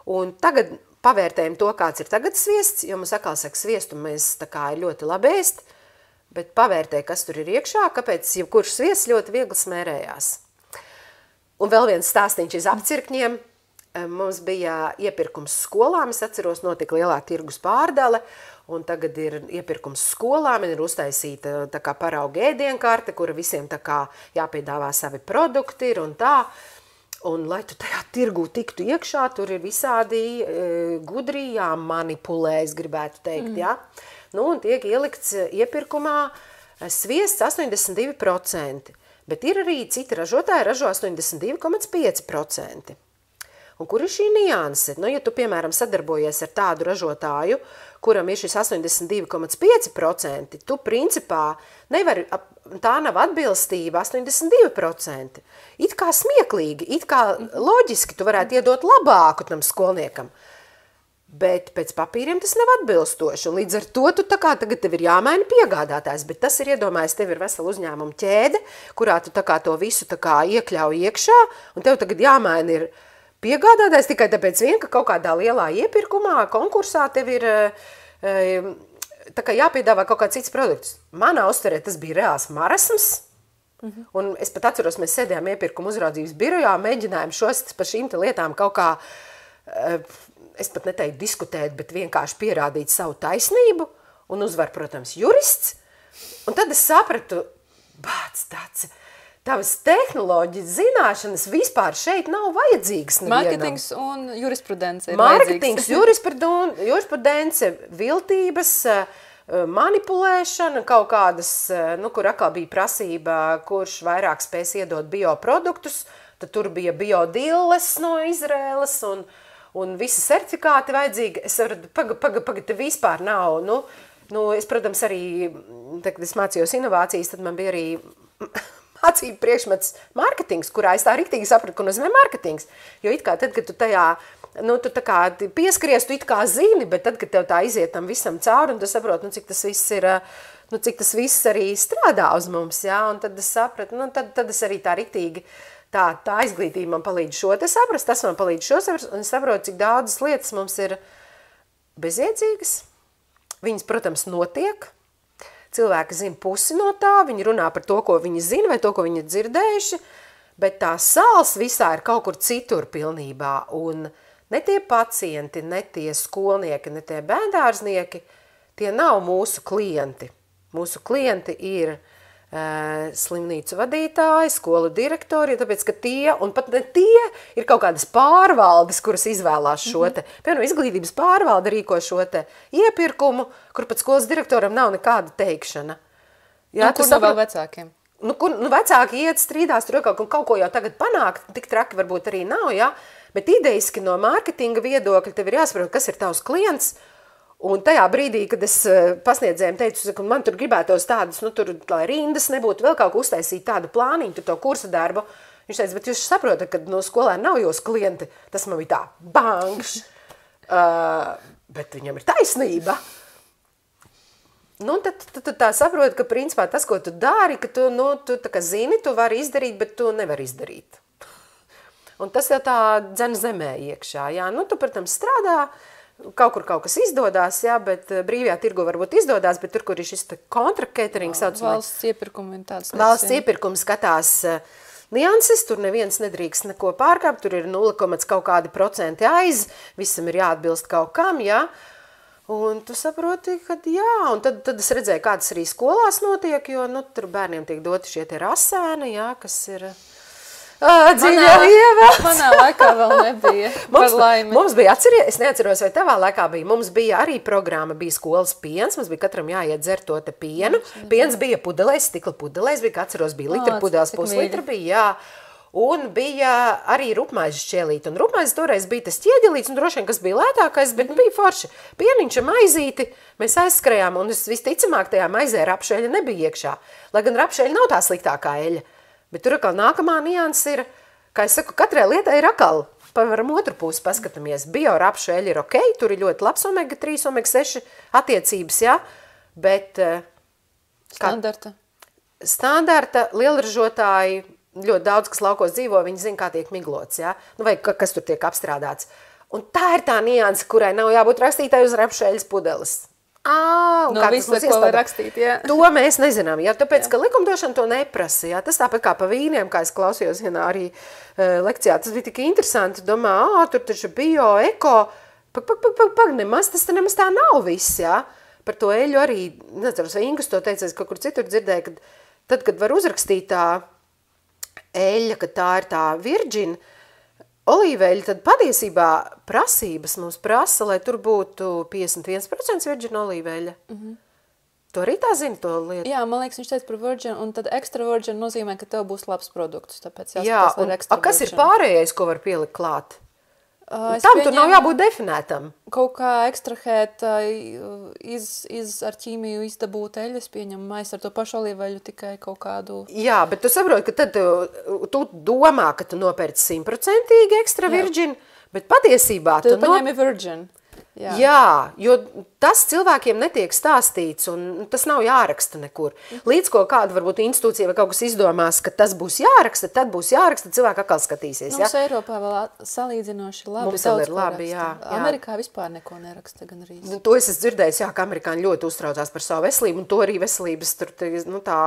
Un tagad pavērtējam to, kāds ir tagad sviests, jo mums atkal saka sviestu, mēs tā kā ir ļoti labi ēst, bet pavērtē, kas tur ir iekšā, kāpēc jebkurš sviests ļoti viegli smērējās. Un vēl viens stāstīņš iz apcirkņiem. Mums bija iepirkums skolām, es atceros, notika lielā tirgus pārdale, un tagad ir iepirkums skolām, ir uztaisīta tā kā parauga ēdienkarte, kura visiem tā kā jāpiedāvā savi produkti ir un tā. Un, lai tu tajā tirgū tiktu iekšā, tur ir visādi gudri jāmanipulē, es gribētu teikt, ja? Nu, un tiek ielikts iepirkumā sviests 82%, bet ir arī citi ražotāji ražo 82,5%. Un kur ir šī nianse? Nu, ja tu, piemēram, sadarbojies ar tādu ražotāju, kuram ir šis 82,5%, tu principā nevari, tā nav atbilstība 82%. It kā smieklīgi, it kā loģiski tu varētu iedot labāku tam skolniekam. Bet pēc papīriem tas nav atbilstoši. Un līdz ar to tu tā kā tagad tev ir jāmaina piegādātājs, bet tas ir iedomājies, tev ir vesela uzņēmuma ķēde, kurā tu tā kā to visu tā kā iekļauj iekšā, un tev tagad jāmaina ir piegādātājs tikai tāpēc vien, ka kaut kādā lielā iepirkumā, konkursā tev ir tā kā jāpiedāvā kaut kāds cits produkts. Manā uztverē tas bija reāls marasms, un es pat atceros, mēs sēdējām iepirkuma uzraudzības birojā, mēģinājām par šīm lietām kaut kā, es pat neteiktu diskutēt, bet vienkārši pierādīt savu taisnību, un uzvar, protams, jurists, un tad es sapratu, tāds, tavas tehnoloģijas zināšanas vispār šeit nav vajadzīgas nevienam. Mārketings un jurisprudence ir Mārketings, jurisprudence, viltības, manipulēšana, kaut kādas, nu, kur atkal bija prasība, kurš vairāk spēs iedot bioproduktus, tad tur bija biodilles no Izrēlas un visi certifikāti vajadzīgi. Es varu, te vispār nav, es, protams, arī, kad es mācījos inovācijas, tad man bija arī mācību priekšmets mārketings, kurā es tā riktīgi sapratu, ko nozīmē mārketings. Jo it kā tad, kad tu tajā, tu tā kā pieskaries, tu it kā zini, bet tad, kad tev tā iziet tam visam cauri, un tu saproti, cik tas viss ir, cik tas viss arī strādā uz mums, jā, un tad es sapratu, tad es arī tā riktīgi, tā izglītība man palīdz šo te saprast, tas man palīdz šo saprast, un es saprotu, cik daudzas lietas mums ir bezjēdzīgas. Viņas, protams, notiek. Cilvēki zina pusi no tā, viņi runā par to, ko viņi zina, vai to, ko viņi ir dzirdējuši, bet tā sāls visā ir kaut kur citur pilnībā, un ne tie pacienti, ne tie skolnieki, ne tie bērndārznieki, tie nav mūsu klienti. Mūsu klienti ir slimnīcu vadītāji, skolu direktori, tāpēc, ka tie, un pat ne tie, ir kaut kādas pārvaldes, kuras izvēlās šo te. Piemēram, izglītības pārvalde rīko šo te iepirkumu, kur pat skolas direktoram nav nekāda teikšana. Jā, kur nav vēl vecākiem? Vecāki iet strīdās, tur kaut ko jau tagad panākt, tik traki varbūt arī nav, jā, bet ideiski no mārketinga viedokļa tev ir jāsaprot, kas ir tavs klients. Un tajā brīdī, kad es pasniedzējiem teicu, ka man tur gribētos tādas, tur, lai rindas nebūtu, vēl kaut ko uztaisīt tādu plāniņu, tur to kursa darbu, viņš teica, bet jūs saprotat, ka no skolēni nav jūs klienti, tas man bija tā, bangš, bet viņam ir taisnība. Tad tā saproti, ka principā tas, ko tu dari, ka tu tā kā zini, tu vari izdarīt, bet tu nevari izdarīt. Un tas jau tā dzen zemē iekšā, jā, tu, protams, strādā, kaut kur kaut kas izdodās, jā, bet brīvajā tirgu varbūt izdodās, bet tur, kur ir šis contract catering, valsts iepirkumi un tāds. Valsts iepirkumi skatās nianses, tur neviens nedrīkst neko pārkāpt, tur ir 0, kaut kādi procenti aiz, visam ir jāatbilst kaut kam, jā. Un tu saproti, ka jā, un tad es redzēju, kādas arī skolās notiek, jo, tur bērniem tiek doti šie te rasēni, jā, kas ir... Manā laikā vēl nebija. Mums bija, es neatceros, vai tavā laikā bija, mums bija arī programma, bija skolas piens, mums bija katram jāiet dzert to te pienu. Piens bija pudelēs, stikla pudelēs, bija, atceros, bija litra pudeles, puslitra bija, jā. Un bija arī rupmaizes šķēlīti. Un rupmaizes toreiz bija tas ķieģelīts, un droši vien, kas bija lētākais, bet bija forši. Pieniņš maizīti, mēs aizskrējām, un visticamāk tajā maizē rapšeļa nebija iekšā. Lai gan rapšeļa nav tā sliktākā eļa. Bet tur atkal nākamā nianse ir, kā es saku, katrai lietai ir atkal, pavaram otru pusi paskatāmies. Bio rapšu eļa ir ok, tur ir ļoti labs omega 3, omega 6 attiecības, jā, bet... Standarta lielražotāji, ļoti daudz, kas laukos dzīvo, viņi zina, kā tiek miglots, jā, vai kas tur tiek apstrādāts. Un tā ir tā nianse, kurai nav jābūt rakstītāji uz rapšu eļas pudeles. Visu, ko var rakstīt, jā. To mēs nezinām, jā, tāpēc, ka likumdošana to neprasa, jā. Tas tāpat kā pa vīniem, kā es klausījos vienā arī lekcijā, tas bija tik interesanti, domā, tur taču bio, eko, nemaz, tas nemaz tā nav viss, jā. Par to eļu arī, nezinu, Ingus to teica, es kaut kur citur dzirdēju, kad tad, kad var uzrakstīt tā eļa, ka tā ir tā virģina, olīveļa, tad patiesībā prasības mums prasa, lai tur būtu 51% virģina olīveļa. Tu arī tā zini to lietu? Jā, man liekas, viņš teica par virģinu, un tad extra virģinu nozīmē, ka tev būs labs produkts, tāpēc jā, un kas ir pārējais, ko var pielikt klāt? Tam tur nav jābūt definētam. Kaut kā ekstrahēt, ar ķīmiju izdabūt eļas, pieņem mais ar to pašu olīveļu, tikai kaut kādu... Jā, bet tu saproti, ka tad tu domā, ka tu nopērci 100% ekstra virģinu, bet patiesībā tu paņēmi virģinu. Jā, jo tas cilvēkiem netiek stāstīts, un tas nav jāraksta nekur. Līdz ko kāda varbūt institūcija vai kaut kas izdomās, ka tas būs jāraksta, tad būs jāraksta, cilvēki atkal skatīsies. Mums Eiropā vēl salīdzinoši labi. Mums vēl ir labi, jā. Amerikā vispār neko neraksta gan arī. To es esmu dzirdējis, jā, ka amerikāņi ļoti uztraucās par savu veselību, un to arī veselības tur, tā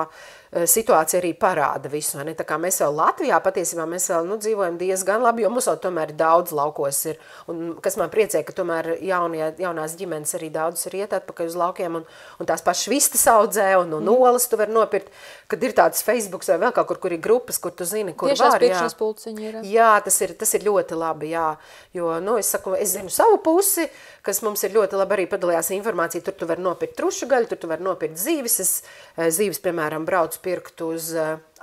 situācija arī parāda visu. Ne? Tā kā mēs vēl Latvijā patiesībā mēs vēl dzīvojam diezgan labi, jo mums vēl tomēr daudz laukos ir. Un kas man priecē, ka tomēr jaunās ģimenes arī daudz ir iet atpakaļ uz laukiem un tās pašas vistas audzē un olas tu vari nopirkt, kad ir tāds Facebooks vai vēl kaut kur ir grupas, kur tu zini, kur tiešās var. pirkšanas pulciņi ir. Jā, tas ir ļoti labi, jā. Jo, es saku, es zinu savu pusi, kas mums ir ļoti labi arī padalījās informācija, tur tu vari nopirkt trušu gaļu, tur tu vari nopirkt zīves. Es zīves, piemēram, braucu pirkt uz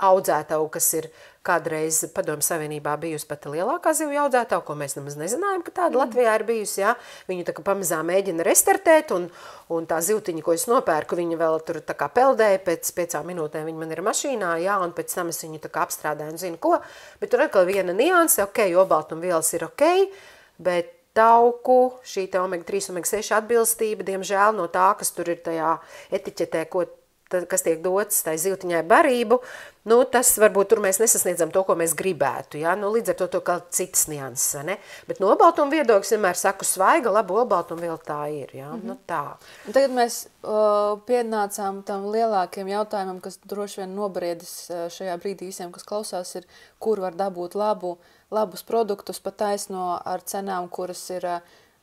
audzētavu, kas ir kādreiz Padomju Savienībā bijusi pat lielākā zivju audzētavu, ko mēs nemaz nezinājām, ka tāda Latvijā ir bijusi, jā. Viņu tā kā pamazām mēģina restartēt, un tā zivtiņa, ko es nopērku, viņa vēl tur tā kā peldēja, pēc 5 minūtēm viņa man ir mašīnā, jā, un pēc tam es viņu tā kā apstrādāju un zinu ko, bet tur atkal viena nianse, ok, obaltumvielas ir ok, bet tauku, šī te omega 3, omega 6 atbilstība, diemžēl no tā, kas tur ir tajā etiķetē, ko kas tiek dots tai zivtiņai barību, nu, tas varbūt tur mēs nesasniedzam to, ko mēs gribētu, ja? Nu, līdz ar to kā citas nianses, vai ne? Bet no olbaltuma viedokļa vienmēr saku svaiga, laba olbaltumviela tā ir, ja? Nu, tā. Un tagad mēs pienācām tam lielākiem jautājumam, kas droši vien nobriedis šajā brīdī visiem, kas klausās, ir, kur var dabūt labus produktus pa taisno ar cenām, kuras ir,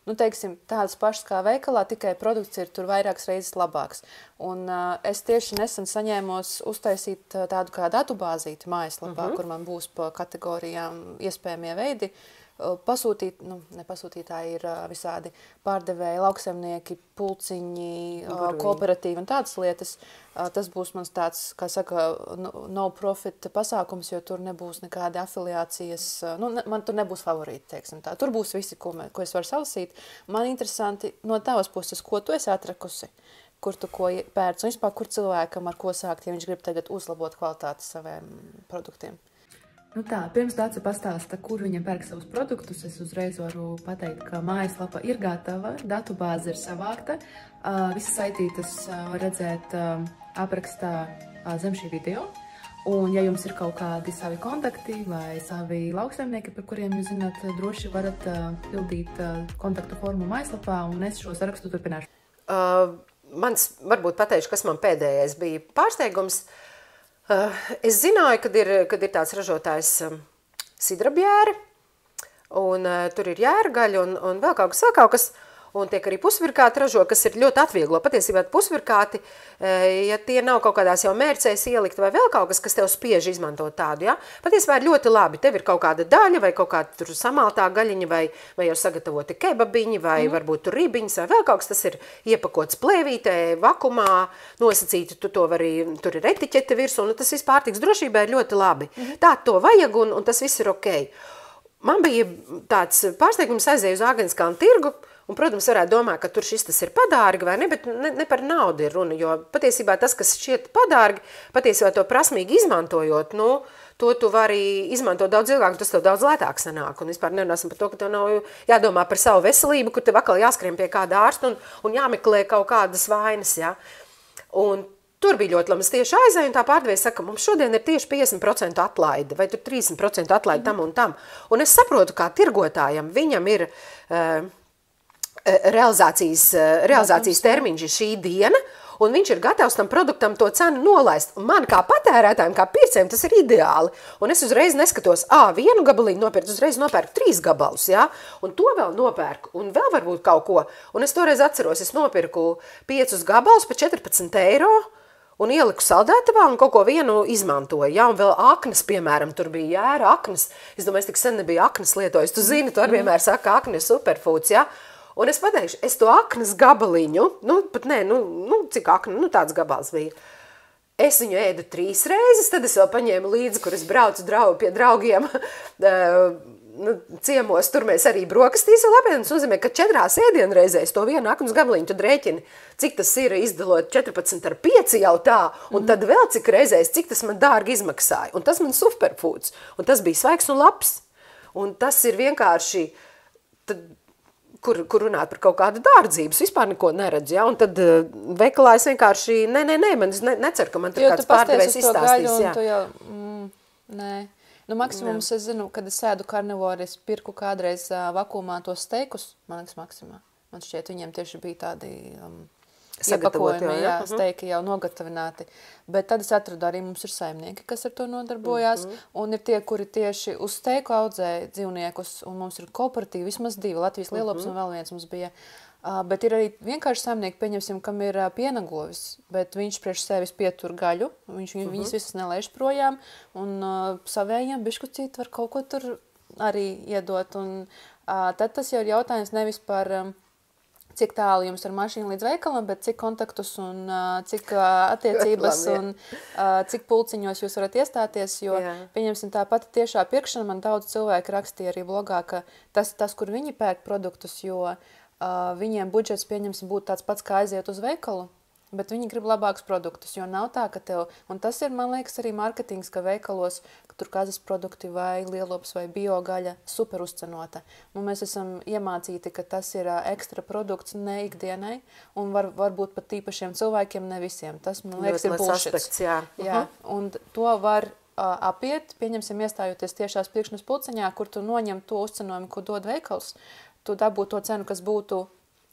nu, teiksim, tādas pašas kā veikalā, tikai produkts ir tur vairākas reizes labāks. Un es tieši nesen saņēmos uztaisīt tādu kā datubāzīti mājaslapā, kur man būs pa kategorijām iespējamie veidi. Pasūtīt, nu, nepasūtītāji ir visādi pārdevēji, lauksaimnieki, pulciņi, kooperatīvi un tādas lietas. Tas būs mans tāds, kā saka, no profit pasākums, jo tur nebūs nekādi afiliācijas, nu, man tur nebūs favorīti, teiksim tā. Tur būs visi, ko es varu salasīt. Man interesanti no tavas puses, ko tu esi atrakusi, kur tu ko pērc, un vispār, kur cilvēkam ar ko sākt, ja viņš grib tagad uzlabot kvalitāti saviem produktiem. Nu tā, pirms Dace pastāsta, kur viņa pērk savus produktus, es uzreiz varu pateikt, ka mājaslapa ir gatava, datubāze ir savākta, visas saitītas var redzēt aprakstā zem šī video. Un, ja jums ir kaut kādi savi kontakti vai savi lauksaimnieki, par kuriem jūs zināt, droši varat pildīt kontaktu formu mājaslapā, un es šo sarakstu turpināšu. Mans, varbūt pateikšu, kas man pēdējais bija pārsteigums. Es zināju, kad ir tāds ražotājs sidrabjēri, un tur ir jērgaļa un vēl kaut kas, un tiek arī pusvirkāti ražo, kas ir ļoti atvieglo. Patiesībā pusvirkāti, ja tie nav kaut kādās jau mērcēs ielikt vai vēl kaut kas tev spiež izmantot tādu, ja? Patiesībā ir ļoti labi. Tev ir kaut kāda daļa vai kaut kāda tur samaltā gaļiņa vai jau sagatavoti kebabiņi vai varbūt tur ribiņas vai vēl kaut kas. Tas ir iepakots plēvītē, vakumā, nosacīti, tu to vari, tur ir etiķete virsū, un tas viss pārtiks drošībā ir ļoti labi. Tā to vajag un tas viss ir ok. Man bija tāds pārsteigums aizēju uz Āgenskalna tirgu, un, protams, varētu domāt, ka tur tas ir padārgi vai ne, bet ne par naudu ir runa, jo patiesībā tas, kas šķiet padārgi, patiesībā to prasmīgi izmantojot, nu, to tu vari izmantot daudz ilgāk, un tas tev daudz lētāk sanāk. Un vispār nerunāsim par to, ka tev nav jādomā par savu veselību, kur tev atkal jāskrien pie kāda ārsta un jāmeklē kaut kādas vainas, ja. Un tur bija ļoti labi. Es tieši aizēju, un tā pārdevēja saka, mums šodien ir tieši 50% atlaide, vai tur 30% atlaide tam un tam. Un es saprotu, kā tirgotājam, viņam ir realizācijas termiņš ir šī diena, un viņš ir gatavs tam produktam to cenu nolaist. Un man kā patērētājiem, kā pircējiem, tas ir ideāli. Un es uzreiz neskatos, vienu gabaliņu nopirkt, uzreiz nopērku 3 gabalus, ja? Un to vēl nopērku, un vēl varbūt kaut ko. Un es toreiz atceros, es nopirku 5 gabalus par 14 eiro, un ieliku saldētavā un kaut ko vienu izmantoju. Ja? Un vēl aknas, piemēram, tur bija jēra aknas. Es domāju, es tik sen nebiju aknas lietojis. Tu zini, tu arī vienmēr saka, akna ir superfoods, ja? Un es pateikšu, es to aknas gabaliņu, cik akna, tāds gabals bija. Es viņu ēdu 3 reizes, tad es vēl paņēmu līdzi, kur es braucu pie draugiem ciemos, tur mēs arī brokastīs vēl apēdam. Tas nozīmē, ka 4 ēdienreizēs to vienu aknas gabaliņu tad rēķini, cik tas ir izdalot 14,5 jau tā, un tad vēl cik reizēs, cik tas man dārgi izmaksāja. Un tas man superfoods, un tas bija svaigs un labs. Un tas ir vienkārši, kur runāt par kaut kādu dārdzības, vispār neko neredz, ja? Un tad veikalā es vienkārši, man neceru, ka man tur kāds pārdevējs izstāstīs, jā. Nē. Nu, maksimums es zinu, kad es ēdu karnivoru, es pirku kādreiz vakumā tos steikus, man liekas maksimā. Man šķiet, viņiem tieši bija tādi iepakojumi, steiki jau nogatavināti. Bet tad es atradu arī, mums ir saimnieki, kas ar to nodarbojās, un ir tie, kuri tieši uz steiku audzē dzīvniekus, un mums ir kooperatīvi, vismaz 2, Latvijas Lielops un vēl viens mums bija. Bet ir arī vienkārši saimnieki, pieņemsim, kam ir pienagovis, bet viņš priekš sevis pietur gaļu, viņas visas nelaiž projām, un savējiem biškucīt var kaut ko tur arī iedot. Un tad tas jau ir jautājums nevis par cik tālu jums ar mašīnu līdz veikalam, bet cik kontaktus un cik attiecības un cik pulciņos jūs varat iestāties, jo, pieņemsim, tā pati tiešā pirkšana, man daudz cilvēki rakstīja arī blogā, ka tas, kur viņi pērk produktus, jo viņiem budžets, pieņemsim, būtu tāds pats, kā aiziet uz veikalu, Bet viņi grib labākus produktus, jo nav tā, ka tev, un tas ir, man liekas, arī marketings, ka veikalos, ka tur kazas produkti vai lielops vai biogaļa super uzcenota. Un mēs esam iemācīti, ka tas ir ekstra produkts ne ikdienai, un varbūt pat tīpašiem cilvēkiem ne visiem. Tas, man liekas, ir bullshits. Jā, un to var apiet, pieņemsim iestājoties tiešās pirkšanas pulciņā, kur tu noņem to uzcenojumu, ko dod veikals, tu dabū to cenu, kas būtu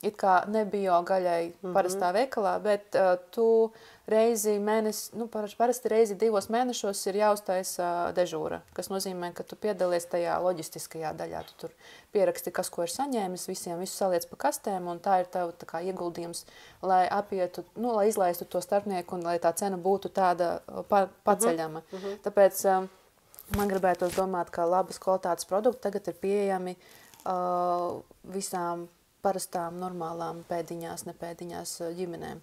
it kā nebio gaļai parastā veikalā, bet tu reizi parasti reizi 2 mēnešos ir jāuztaisa dežūra, kas nozīmē, ka tu piedalies tajā loģistiskajā daļā. Tu tur pieraksti, kas ko ir saņēmis, visiem visu saliec pa kastēm, un tā ir tev tā kā ieguldījums, lai apietu, lai izlaistu to starpnieku un lai tā cena būtu tāda paceļama. Tāpēc man gribētos domāt, ka labas kvalitātes produkti tagad ir pieejami visām parastām, normālām pēdiņās, nepēdiņās ģimenēm.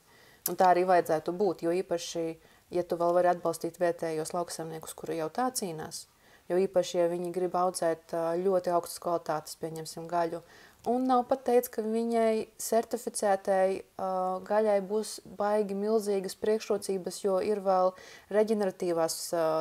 Un tā arī vajadzētu būt, jo īpaši, ja tu vēl vari atbalstīt vietējos lauksaimniekus, kuri jau tā cīnās, jo īpaši, ja viņi grib audzēt ļoti augstas kvalitātes, pieņemsim gaļu, un nav pat teicis, ka viņai certificētai gaļai būs baigi milzīgas priekšrocības, jo ir vēl reģeneratīvās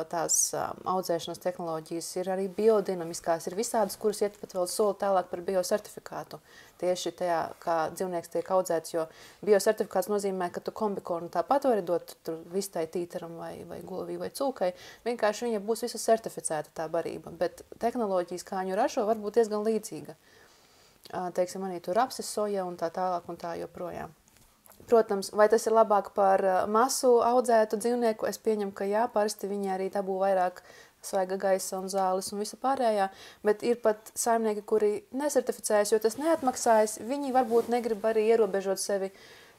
tās audzēšanas tehnoloģijas, ir arī biodinamiskās, ir visādas, kuras iet pat vēl soli tālāk par biosertifikātu. Tieši tajā, kā dzīvnieks tiek audzēts, jo biosertifikāts nozīmē, ka tu kombikonu tāpat vari dot tur vistai tītaram vai govī vai cūkai, vienkārši viņa būs visa certificēta tā barība, bet tehnoloģijas, kā viņu ražo, var būt diezgan līdzīga. Teiksim, arī tur rapsis, soja un tā tālāk un tā joprojām. Protams, vai tas ir labāk par masu audzētu dzīvnieku? Es pieņemu, ka jā, parasti viņi arī dabū vairāk svaiga gaisa un zāles un visa pārējā, bet ir pat saimnieki, kuri nesertificējas, jo tas neatmaksājas, viņi varbūt negrib arī ierobežot sevi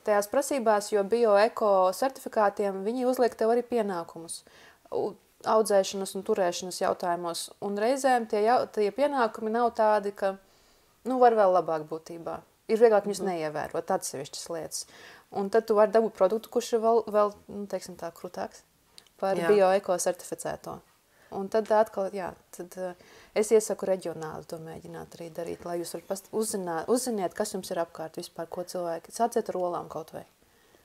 tajās prasībās, jo bio-eko certifikātiem viņi uzliek tev arī pienākumus audzēšanas un turēšanas jautājumos, un reizēm tie pienākumi nav tādi, ka var vēl labāk būtībā. Ir vieglāk viņus neievērot, atsevišķas lietas. Un tad tu vari dabūt produktu, kurš ir vēl teiksim tā, krūtāks par bio-eko certificēto. Un tad atkal, tad es iesaku reģionāli to mēģināt arī darīt, lai jūs varat uzziniet, kas jums ir apkārt vispār, ko cilvēki. Sāciet ar olām kaut vai.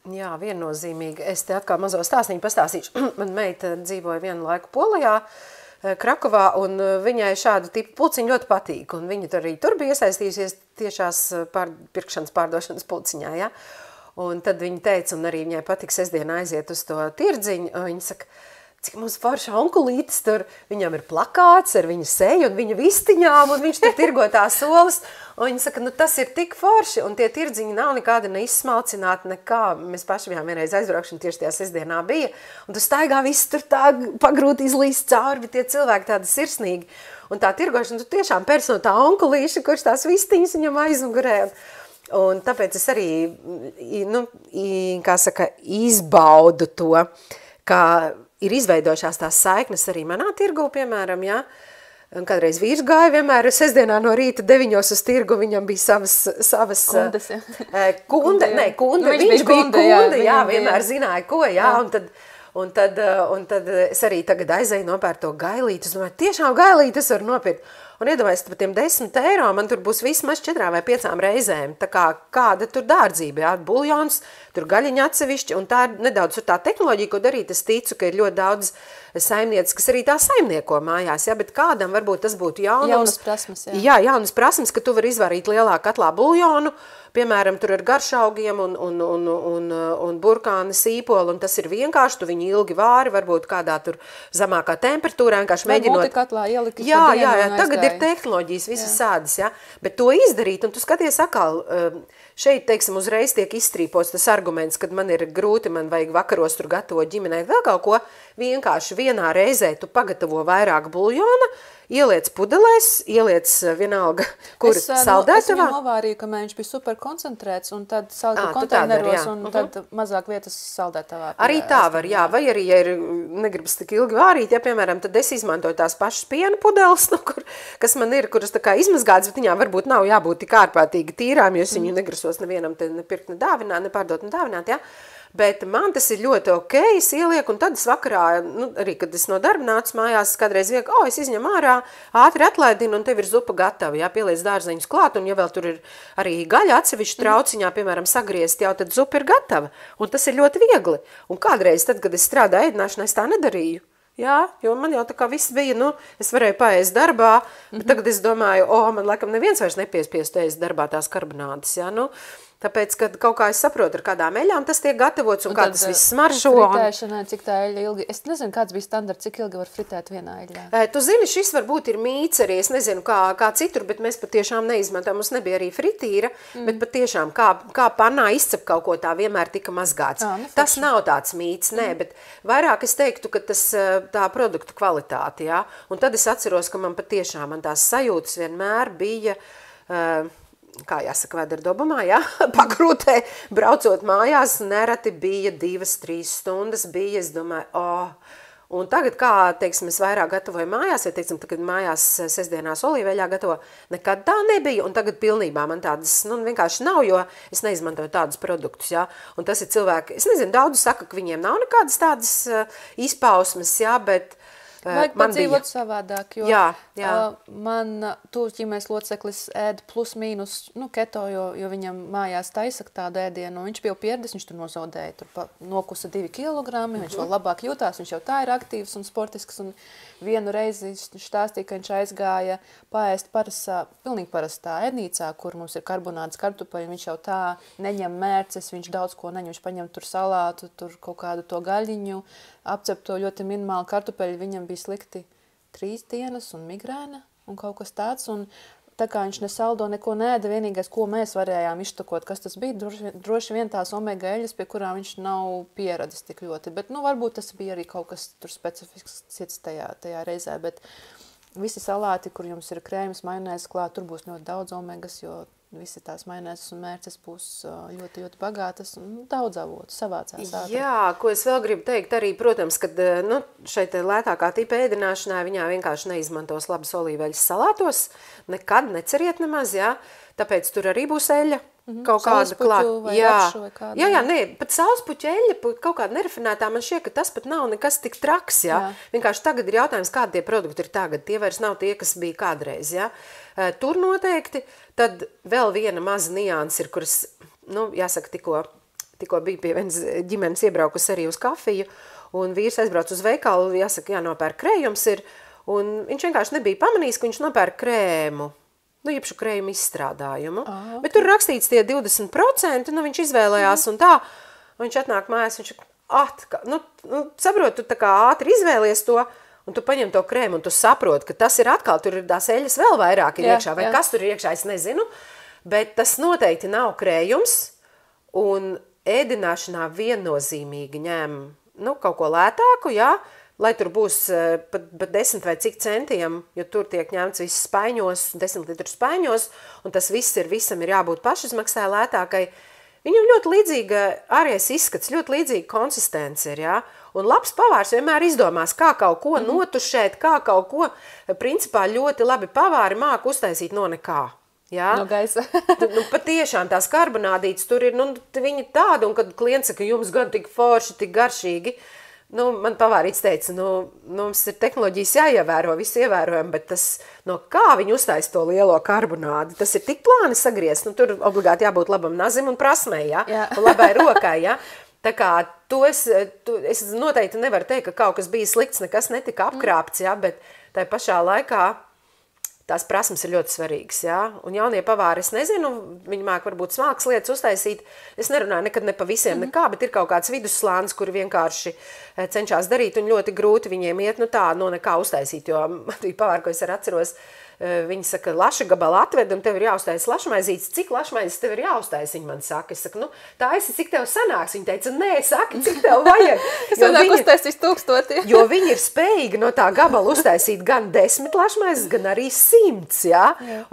Jā, viennozīmīgi. Es te atkal mazo stāstīņu pastāstīšu. Man meita dzīvoja vienu laiku Polijā, Krakovā, un viņai šādu tipu pulciņu ļoti patīk, un viņa tur bija iesaistījusies tiešās pirkšanas pārdošanas pulciņā, ja? Un tad viņa teica, un arī viņai patīk sestdien aiziet uz to tirdziņu, un viņa saka, cik mums forša onkulītis tur, viņam ir plakāts ar viņa seju un viņa vistiņām, un viņš tur tirgo tās olas, un viņa saka, tas ir tik forši, un tie tirdziņi nav nekādi neizsmalcināti, nekā. Mēs paši bijām vienreiz aizbraukšana, tieši tajā sestdienā bija, un tu staigā viss tur tā pagrūti izlīst cauri, bet tie cilvēki tādi sirsnīgi, un tā tirgošana, tu tiešām pers no tā onkulīša, kurš tās vistiņas viņam aizmugurē, un tāpēc es arī, izbaudu to, kā ir izveidojušās tās saiknes arī manā tirgu, piemēram, ja? Un kādreiz vīrs gāja vienmēr sestdienā no rīta 9 uz tirgu, viņam bija savas kundas, ja. Kunda, viņš bija kunda, jā, vienmēr zināja, ko, jā. Un tad es arī tagad aizēju nopērt to gailīti, es domāju, tiešām gailīti es varu nopirkt. Un iedomājies, par tiem 10 eiro man tur būs vismaz 4 vai 5 reizēm. Tā kā kāda tur dārdzība, jā, buljons, tur gaļiņa atsevišķi, un tā ir nedaudz tā tehnoloģija, ko darīt. Es ticu, ka ir ļoti daudz saimnieces, kas arī tā saimnieko mājās, jā, bet kādam varbūt tas būtu jaunas prasmes, jā. Jā, jaunas prasmes, ka tu vari izvarīt lielā katlā buljonu, piemēram, tur ar garšaugiem un burkāni sīpoli, un tas ir vienkārši, tu viņu ilgi vāri, varbūt kādā tur zemākā temperatūrā, vienkārši mēģinot. Multikatlā ielika Jā, tagad ir tehnoloģijas visas sādas, ja? Bet to izdarīt, un tu skaties atkal, šeit, teiksim, uzreiz tiek izstrīpots tas arguments, kad man ir grūti, man vajag vakaros tur gatavot ģimenei, vēl kaut ko, vienkārši vienā reizē tu pagatavo vairāk buljona, ieliec pudelēs, ieliec vienalga, kur saldētavā. Es viņu novārīju, ka viņš bija super koncentrēts, un tad salika konteineros, un tad mazāk vietas saldētavā. Arī tā var, jā, vai arī, ja ir negribas tik ilgi vārīt, ja, piemēram, tad es izmantoju tās pašas piena pudeles, kas man ir, kuras tā kā izmazgātas, bet viņām varbūt nav jābūt tik ārprātīgi tīrām, jo es viņu negrasos nevienam te nepirkt, ne dāvināt, ne pārdot, ne dāvināt, jā. Bet man tas ir ļoti ok, es ielieku, un tad es vakarā, arī, kad es no darba nācu mājās, kādreiz lieku, es izņemu ārā, ātri atlaidinu, un tev ir zupa gatava, jā, pieliec dārzeņus klāt, un ja vēl tur ir arī gaļa atsevišķi trauciņā, piemēram, sagriezt jau, tad zupa ir gatava, un tas ir ļoti viegli. Un kādreiz, tad, kad es strādāju ēdināšanā, es tā nedarīju. Jā, jo man jau tā kā viss bija, es varēju paēst darbā, bet tagad es domāju, man laikam neviens vairs nepiespiestu ēst darbā tās karbonādes, jā, tāpēc, kad kaut kā es saprotu, ar kādām eļām tas tiek gatavots un kā tas viss smaržo. Fritēšanai, cik tā eļa ilgi? Es nezinu, kāds bija standarts, cik ilgi var fritēt vienā eļā. Tu zini, šis varbūt ir mīts arī, es nezinu, kā citur, bet mēs patiešām neizmantojam. Mums nebija arī fritīra, bet patiešām kā panā izcep kaut ko tā vienmēr tika mazgāts. Tas nav tāds mīts, nē, bet vairāk es teiktu, ka tas tā produktu kvalitāte, jā. Un tad es atceros, ka man patiešām tās sajūtas vienmēr bija... kā jāsaka, vēderdobumā, jā, pakrūtē, braucot mājās, nereti bija 2-3 stundas, bija, es domāju, un tagad, kā, teiksim, es vairāk gatavoju mājās, vai, teiksim, tagad mājās sestdienās olīveļā gatavo, nekad tā nebija, un tagad pilnībā man tādas, vienkārši nav, jo es neizmantoju tādus produktus, jā, un tas ir cilvēki, es nezinu, daudz saka, ka viņiem nav nekādas tādas izpausmes, jā, bet vajag padzīvot savādāk, jo jā. Man tūs ģimenes loceklis ēd plus mīnus keto, jo viņam mājās taisa tādu ēdienu, viņš bija pieredis, viņš tur nozaudēja, tur nokusa 2 kilogrami, viņš vēl labāk jūtās, viņš jau tā ir aktīvs un sportisks, un vienu reizi stāstīja, ka viņš aizgāja paēst pilnīgi parastā ēdnīcā, kur mums ir karbonādes kartupeļi, viņš jau tā neņem mērces, viņš daudz ko neņem, viņš paņem tur salātu, tur kaut kādu to gaļiņu, apcep to ļoti minimāli kartupeļi, viņam bija slikti 3 dienas un migrēna un kaut kas tāds, un tā kā viņš nesaldo neko nēda, vienīgais, ko mēs varējām izštukot, kas tas bija, droši vien tās omega eļas, pie kurām viņš nav pieradis tik ļoti, bet, varbūt tas bija arī kaut kas tur specifisks cits tajā reizē, bet visi salāti, kur jums ir krējums, majonēzes klāt, tur būs ļoti daudz omegas, jo visi tās majonēzes un mērces būs ļoti, ļoti bagātas un daudz avotu savācās ātri. Jā, ko es vēl gribu teikt arī, protams, kad šeit lētākā tipa ēdināšanā viņā vienkārši neizmantos labas olīveļas salātos, nekad neceriet nemaz, jā, tāpēc tur arī būs eļa. Kaut kāda klāt. Jā, nē, pat saulespuķa eļļa, kaut kāda nerefinētā, man šķiet, ka tas pat nav nekas tik traks, jā. Vienkārši tagad ir jautājums, kādi tie produkti ir tagad, tie vairs nav tie, kas bija kādreiz, jā. Tur noteikti, tad vēl viena maza nianse ir, kuras, jāsaka, tikko bija pie vienas ģimenes iebraukus arī uz kafiju, un vīrs aizbrauc uz veikalu, jāsaka, jānopērk krējums ir, un viņš vienkārši nebija pamanījis, ka viņš nopērk krēmu. Jebšu krējumu izstrādājumu. Okay. Bet tur rakstīts tie 20%, viņš izvēlējās un tā, un viņš atnāk mājās, viņš saprot, tu tā kā ātri izvēlies to, un tu paņem to krēmu, un tu saprot, ka tas ir atkal, tur ir tās eļas vēl vairāk ir iekšā, vai kas tur ir iekšā, es nezinu, bet tas noteikti nav krējums, un ēdināšanā viennozīmīgi ņem, kaut ko lētāku, jā, lai tur būs pat 10 vai cik centiem, jo tur tiek ņemts viss spaiņos, 10 litru spaiņos, un tas visam ir jābūt pašizmaksā lētākai. Viņam ļoti līdzīga ārējais izskats, ļoti līdzīga konsistence ir, jā. Un labs pavārs vienmēr izdomās, kā kaut ko notušēt, kā kaut ko, principā ļoti labi pavāri māk uztaisīt no nekā. Jā? No gaisa. Patiešām tās karbonādītes tur ir, viņi tādi, un kad klients saka, jums gan tik forši, tik garšīgi, man pavārīts teica, mums ir tehnoloģijas jāievēro, visi ievērojam, bet tas, kā viņi uztaisa to lielo karbonādi, tas ir tik plāni sagriezt, tur obligāti jābūt labam nazim un prasmei, jā? Un labai rokai, jā. Tā kā es noteikti nevaru teikt, ka kaut kas bija slikts, nekas netika apkrāpts, jā, bet tai pašā laikā tās prasmes ir ļoti svarīgas, jā. Un jaunie pavāri, es nezinu, viņi māk varbūt smalkas lietas uztaisīt. Es nerunāju nekad ne pa visiem nekā, bet ir kaut kāds vidusslānis, kuri vienkārši cenšas darīt un ļoti grūti viņiem iet, nekā uztaisīt, jo pavāri, ko es arī atceros, viņi saka, laša gabala atved, un tev ir jāuztaisa lašmaizītes. Cik lašmaizes tev ir jāuztaisa, viņi man saka. Es saku, taisi, cik tev sanāks? Viņa teica, nē, saki, cik tev vajag. Es sanāk uztaisīs 1000. Jo viņi ir spējīgi no tā gabala uztaisīt gan 10 lašmaizes, gan arī 100, jā.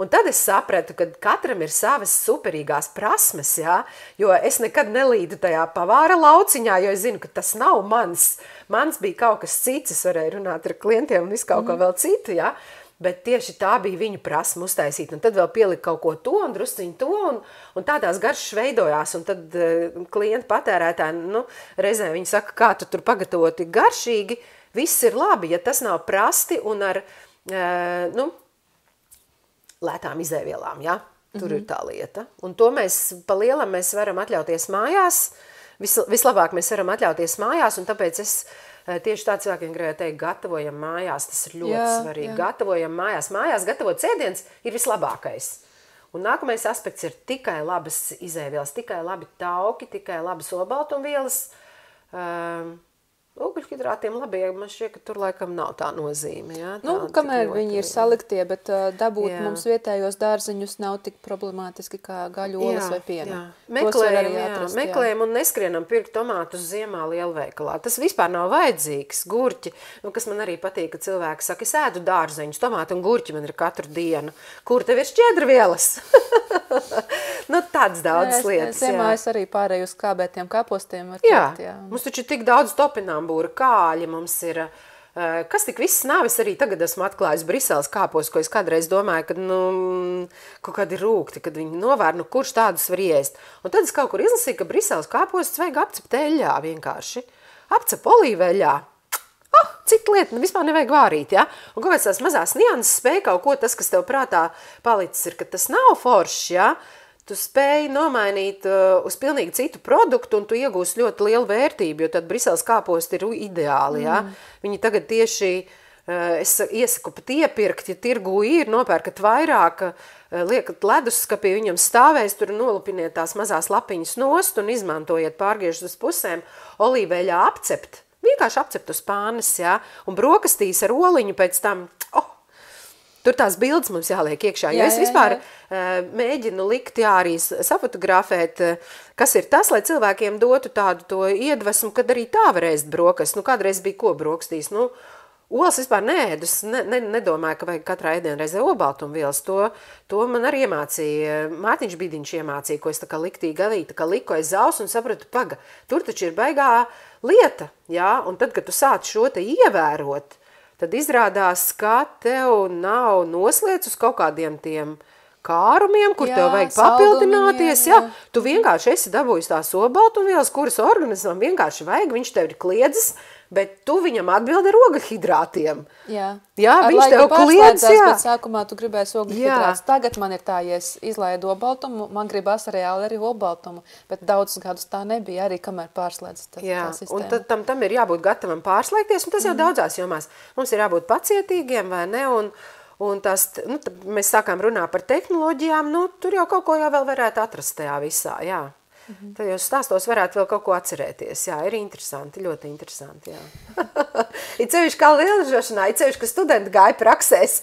Un tad es sapratu, ka katram ir savas superīgās prasmes, jā. Jo es nekad nelīdu tajā pavāra lauciņā, jo es zinu, ka tas nav mans. Mans bija kaut kas cits, es varēju runāt ar klientiem un visu kaut ko vēl citu, jā. bet tieši tā bija viņa prasme uztaisīt. Un tad vēl pielika kaut ko to un drusciņu to, un tādās garšas veidojās. Un tad klienti patērētāji, reizēm viņi saka, kā tu tur pagatavoti garšīgi, viss ir labi, ja tas nav prasti un ar, lētām izēvielām, ja? Tur ir tā lieta. Un to mēs pa lielam mēs varam atļauties mājās. Vislabāk mēs varam atļauties mājās, un tāpēc es tieši tā cilvēkiem gribēju teikt, gatavojam mājās, tas ir ļoti svarīgi. Jā. Gatavojam mājās. Mājās gatavot ēdiens ir vislabākais. Un nākamais aspekts ir tikai labas izēvielas, tikai labi tauki, tikai labas olbaltumvielas. Ogļhidrātiem labi, man šķiet, ka tur laikam nav tā nozīme. Ja? Kamēr viņi ir saliktie, bet dabūt mums vietējos dārziņus nav tik problemātiski kā gaļu olas vai piena. Meklējam un neskrienam pirkt tomātus ziemā lielveikalā. Tas vispār nav vajadzīgs. Gurķi, kas man arī patīk, ka cilvēki saka, es ēdu dārziņus, tomāti un gurķi man ir katru dienu. Kur tev ir šķiedrvielas? Tādas daudzas lietas. Ziemā es arī pārēju uz kābētiem kapostiem. Mums taču ir tik daudz topināmbūra, kāļi, mums ir, kas tik viss nav, es arī tagad esmu atklājis Briseles kāpos, ko es kādreiz domāju, kad, kaut kādi rūkti, kad viņi novēr, kurš tādus var iest. Un tad es kaut kur izlasīju, ka Briseles kāpos vajag apcept eļļā vienkārši. Apcep olīveļļā. Cita lieta, vispār nevajag vārīt, ja? Un kaut kāds tās mazās nianses spēj kaut ko, tas, kas tev prātā palicis ir, ka tas nav foršs, ja? Tu spēji nomainīt uz pilnīgi citu produktu, un tu iegūsi ļoti lielu vērtību, jo tad Briseles kāposti ir ideāli, ja? Viņi tagad tieši, es iesaku pat iepirkt, ja tirgū ir, nopērkat vairāk, liekat leduskapī, viņam stāvēs, tur nolupiniet tās mazās lapiņas nost un izmantojiet pārgriežus uz pusēm, olīveļā apcept. Vienkārši apcept uz pānes, ja? Un brokastīs ar oliņu pēc tam, tur tās bildes mums jāliek iekšā, jo es vispār mēģinu likt, arī safotografēt, kas ir tas, lai cilvēkiem dotu tādu to iedvesmu, kad arī tā var ēst brokastis. Kādreiz bija ko brokastīs, olas vispār neēdus, nedomāju, ka vajag katrā ēdienreizē olbaltumvielas. To man arī iemācīja, Mārtiņš Bidiņš iemācīja, ko es tā kā liktīgi galīgi, tā kā liku aiz zaus un sapratu, tur taču ir baigā lieta, jā, un tad, kad tu sāc šo te ievērot, tad izrādās, ka tev nav noslēdz uz kaut kādiem tiem kārumiem, kur tev vajag papildināties. Jā. Tu vienkārši esi dabūjis tās olbaltumvielas, kuras organismam vienkārši vajag, viņš tev ir kliedzis, bet tu viņam atbildi ar ogļhidrātiem. Jā, viņš tev kliedz, bet sākumā tu gribēsi ogļhidrātus. Tagad man ir tā, ja es izlaidu olbaltumu, man gribas reāli arī olbaltumu, bet daudzus gadus tā nebija, arī kamēr pārslēdz tā sistēma. Un tad tam ir jābūt gatavam pārslēgties, un tas jau daudzās jomās. Mums ir jābūt pacietīgiem, vai ne, un tās, mēs sākām runāt par tehnoloģijām, tur jau kaut ko jau vēl varētu atrast tajā visā, jā. Tad jau stāstos varētu vēl kaut ko atcerēties. Jā, ir interesanti, ļoti interesanti, jā. Ir cevišķi kā lielražošanā, ir cevišķi, ka studenti gāja praksēs.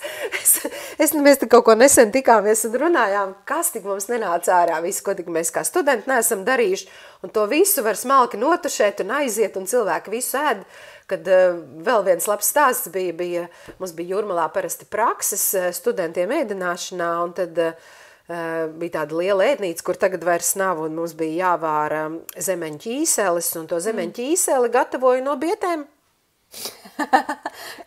Mēs te kaut ko nesen tikāmies un runājām, kas tik mums nenāca ārā, visu, ko tik mēs kā studenti neesam darījuši. Un to visu var smalki notušēt un aiziet, un cilvēki visu ēd. Kad vēl viens labs stāsts bija, mums bija Jūrmalā parasti prakses studentiem ēdināšanā, un tad bija tāda liela ēdnīca, kur tagad vairs nav, un mums bija jāvāra zemeņu ķīseles, un to zemeņu ķīseli gatavoju no bietēm.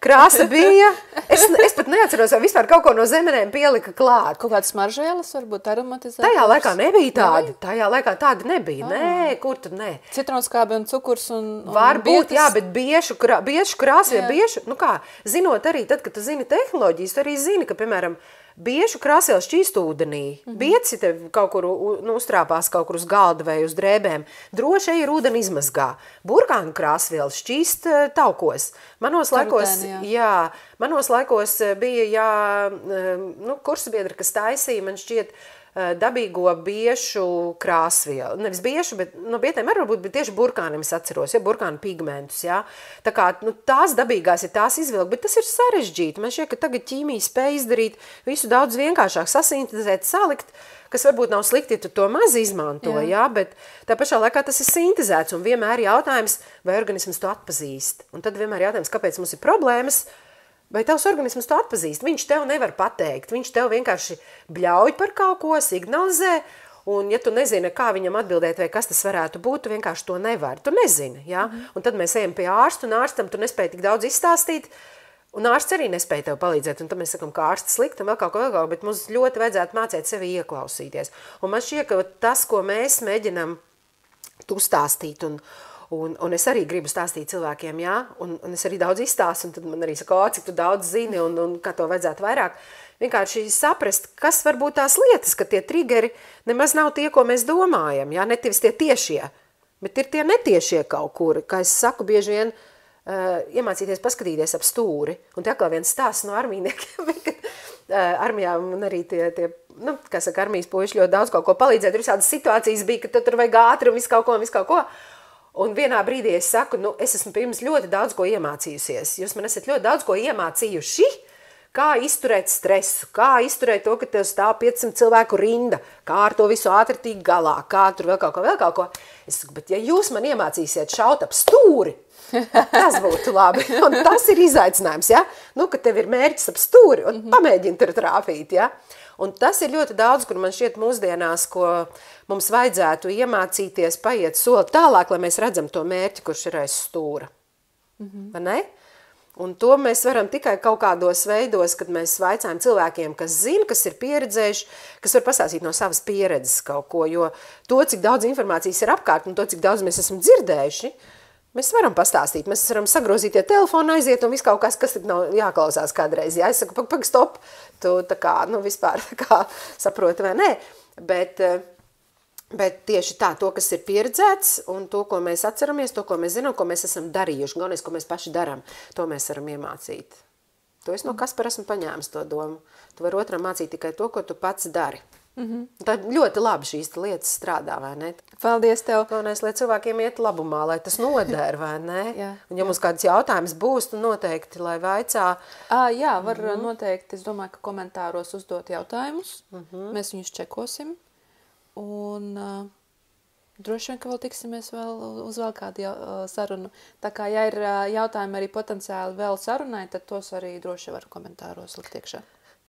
Krāsa bija. Es pat neatceros, vai vispār kaut ko no zemenēm pielika klāt. Kaut kādas maržēles, varbūt aromatizētas? Tajā laikā nebija tādi. Tajā laikā tādi nebija. Nē, kur tad nē? Citronskābi un cukurs un varbūt, jā, bet biešu krāsu, ja biešu, zinot arī tad, kad tu zini tehnoloģijas, tu arī zini, ka, piemēram, biešu krāsvielu šķīst ūdenī. Bieci tev kaut kur uztrāpās kaut kur uz galda vai uz drēbēm. Droši ir ūdeni izmazgā. Burkānu krāsvielu šķīst taukos. Manos laikos bija, kursabiedri, kas taisīja, man šķiet, dabīgo biešu krāsvielu. Nevis biešu, bet no bietēm arī varbūt, bet tieši burkāniem es atceros, burkānu pigmentus, jā. Tā kā, tās dabīgās ir tās izvilkt, bet tas ir sarežģīti. Man šķiet, ka tagad ķīmija spēj izdarīt visu daudz vienkāršāk, sasintezēt, salikt, kas varbūt nav slikti, ja tu to maz izmanto, jā, bet tā pašā laikā tas ir sintezēts, un vienmēr jautājums, vai organisms to atpazīst. Un tad vienmēr jautājums, kāpēc mums ir problēmas, vai tavs organisms to atpazīst? Viņš tev nevar pateikt, viņš tev vienkārši bļauj par kaut ko, signalizē, un ja tu nezini, kā viņam atbildēt, vai kas tas varētu būt, tu vienkārši to nevari. Tu nezini, jā? Un tad mēs ejam pie ārsta, un ārstam tu nespēji tik daudz izstāstīt, Un ārsts arī nespēja tev palīdzēt, un tad mēs sakam, ka ārsts slikti un vēl kaut ko, bet mums ļoti vajadzētu mācīt sevi ieklausīties. Un man šķiet, ka tas, ko mēs mēģinam tu stāstīt, un es arī gribu stāstīt cilvēkiem, jā, un es arī daudz izstāstu, un tad man arī saka, cik tu daudz zini, un kā to vajadzētu vairāk. Vienkārši saprast, kas var būt tās lietas, ka tie triggeri nemaz nav tie, ko mēs domājam, jā, ne tie tiešie, bet ir tie netiešie kaut kur, kā es saku, bieži vien iemācīties paskatīties ap stūri, un te atkal viens stāsts no armijniekiem, kad armijā man arī tie kā saka, armijas puiši ļoti daudz kaut ko palīdzēt, tur visādas situācijas bija, ka tur vajag ātri un visu kaut ko, un vienā brīdī es saku, es esmu pirms ļoti daudz ko iemācījusies, jūs man esat ļoti daudz ko iemācījuši, kā izturēt stresu, kā izturēt to, ka tev stāv 500 cilvēku rinda, kā ar to visu ātri tikt galā, kā tur vēl kaut ko. Es saku, bet ja jūs man iemācīsiet šaut ap stūri, tas būtu labi. Un tas ir izaicinājums, ja? Ka tev ir mērķis ap stūri un pamēģini tur trāpīt, ja? Un tas ir ļoti daudz, kur man šķiet mūsdienās, ko mums vajadzētu iemācīties, paiet soli tālāk, lai mēs redzam to mērķi, kurš ir aiz stūra. Vai ne? Un to mēs varam tikai kaut kādos veidos, kad mēs vaicājam cilvēkiem, kas zina, kas ir pieredzējuši, kas var pastāstīt no savas pieredzes kaut ko, jo to, cik daudz informācijas ir apkārt un to, cik daudz mēs esam dzirdējuši, mēs varam pastāstīt. Mēs varam sagrozīt, ja telefonu aiziet un viss kaut kas tik nav jāklausās kādreiz. Jā, es saku, pag, stop, tu tā kā, vispār tā kā saproti vai nē, bet tieši tā, to, kas ir pieredzēts un to, ko mēs atceramies, to, ko mēs zinām, ko mēs esam darījuši, galvenais, ko mēs paši darām, to mēs varam iemācīt. To es no Kaspara esmu paņēmis to domu. Tu vari otram mācīt tikai to, ko tu pats dari. Tad ļoti labi šīs lietas strādā, vai ne? Paldies tev! Galvenais, lai cilvēkiem iet labumā, lai tas noder, vai ne? Jā, un ja mums kāds jautājums būs, tu noteikti, lai vaicā. Jā, var noteikti, es domāju, ka komentāros uzdot jautājumus. Mēs viņus čekosim. Un droši vien, ka vēl tiksimies uz vēl kādu sarunu. Tā kā, ja ir jautājumi arī potenciāli vēl sarunai, tad tos arī droši var komentāros likt iekšā.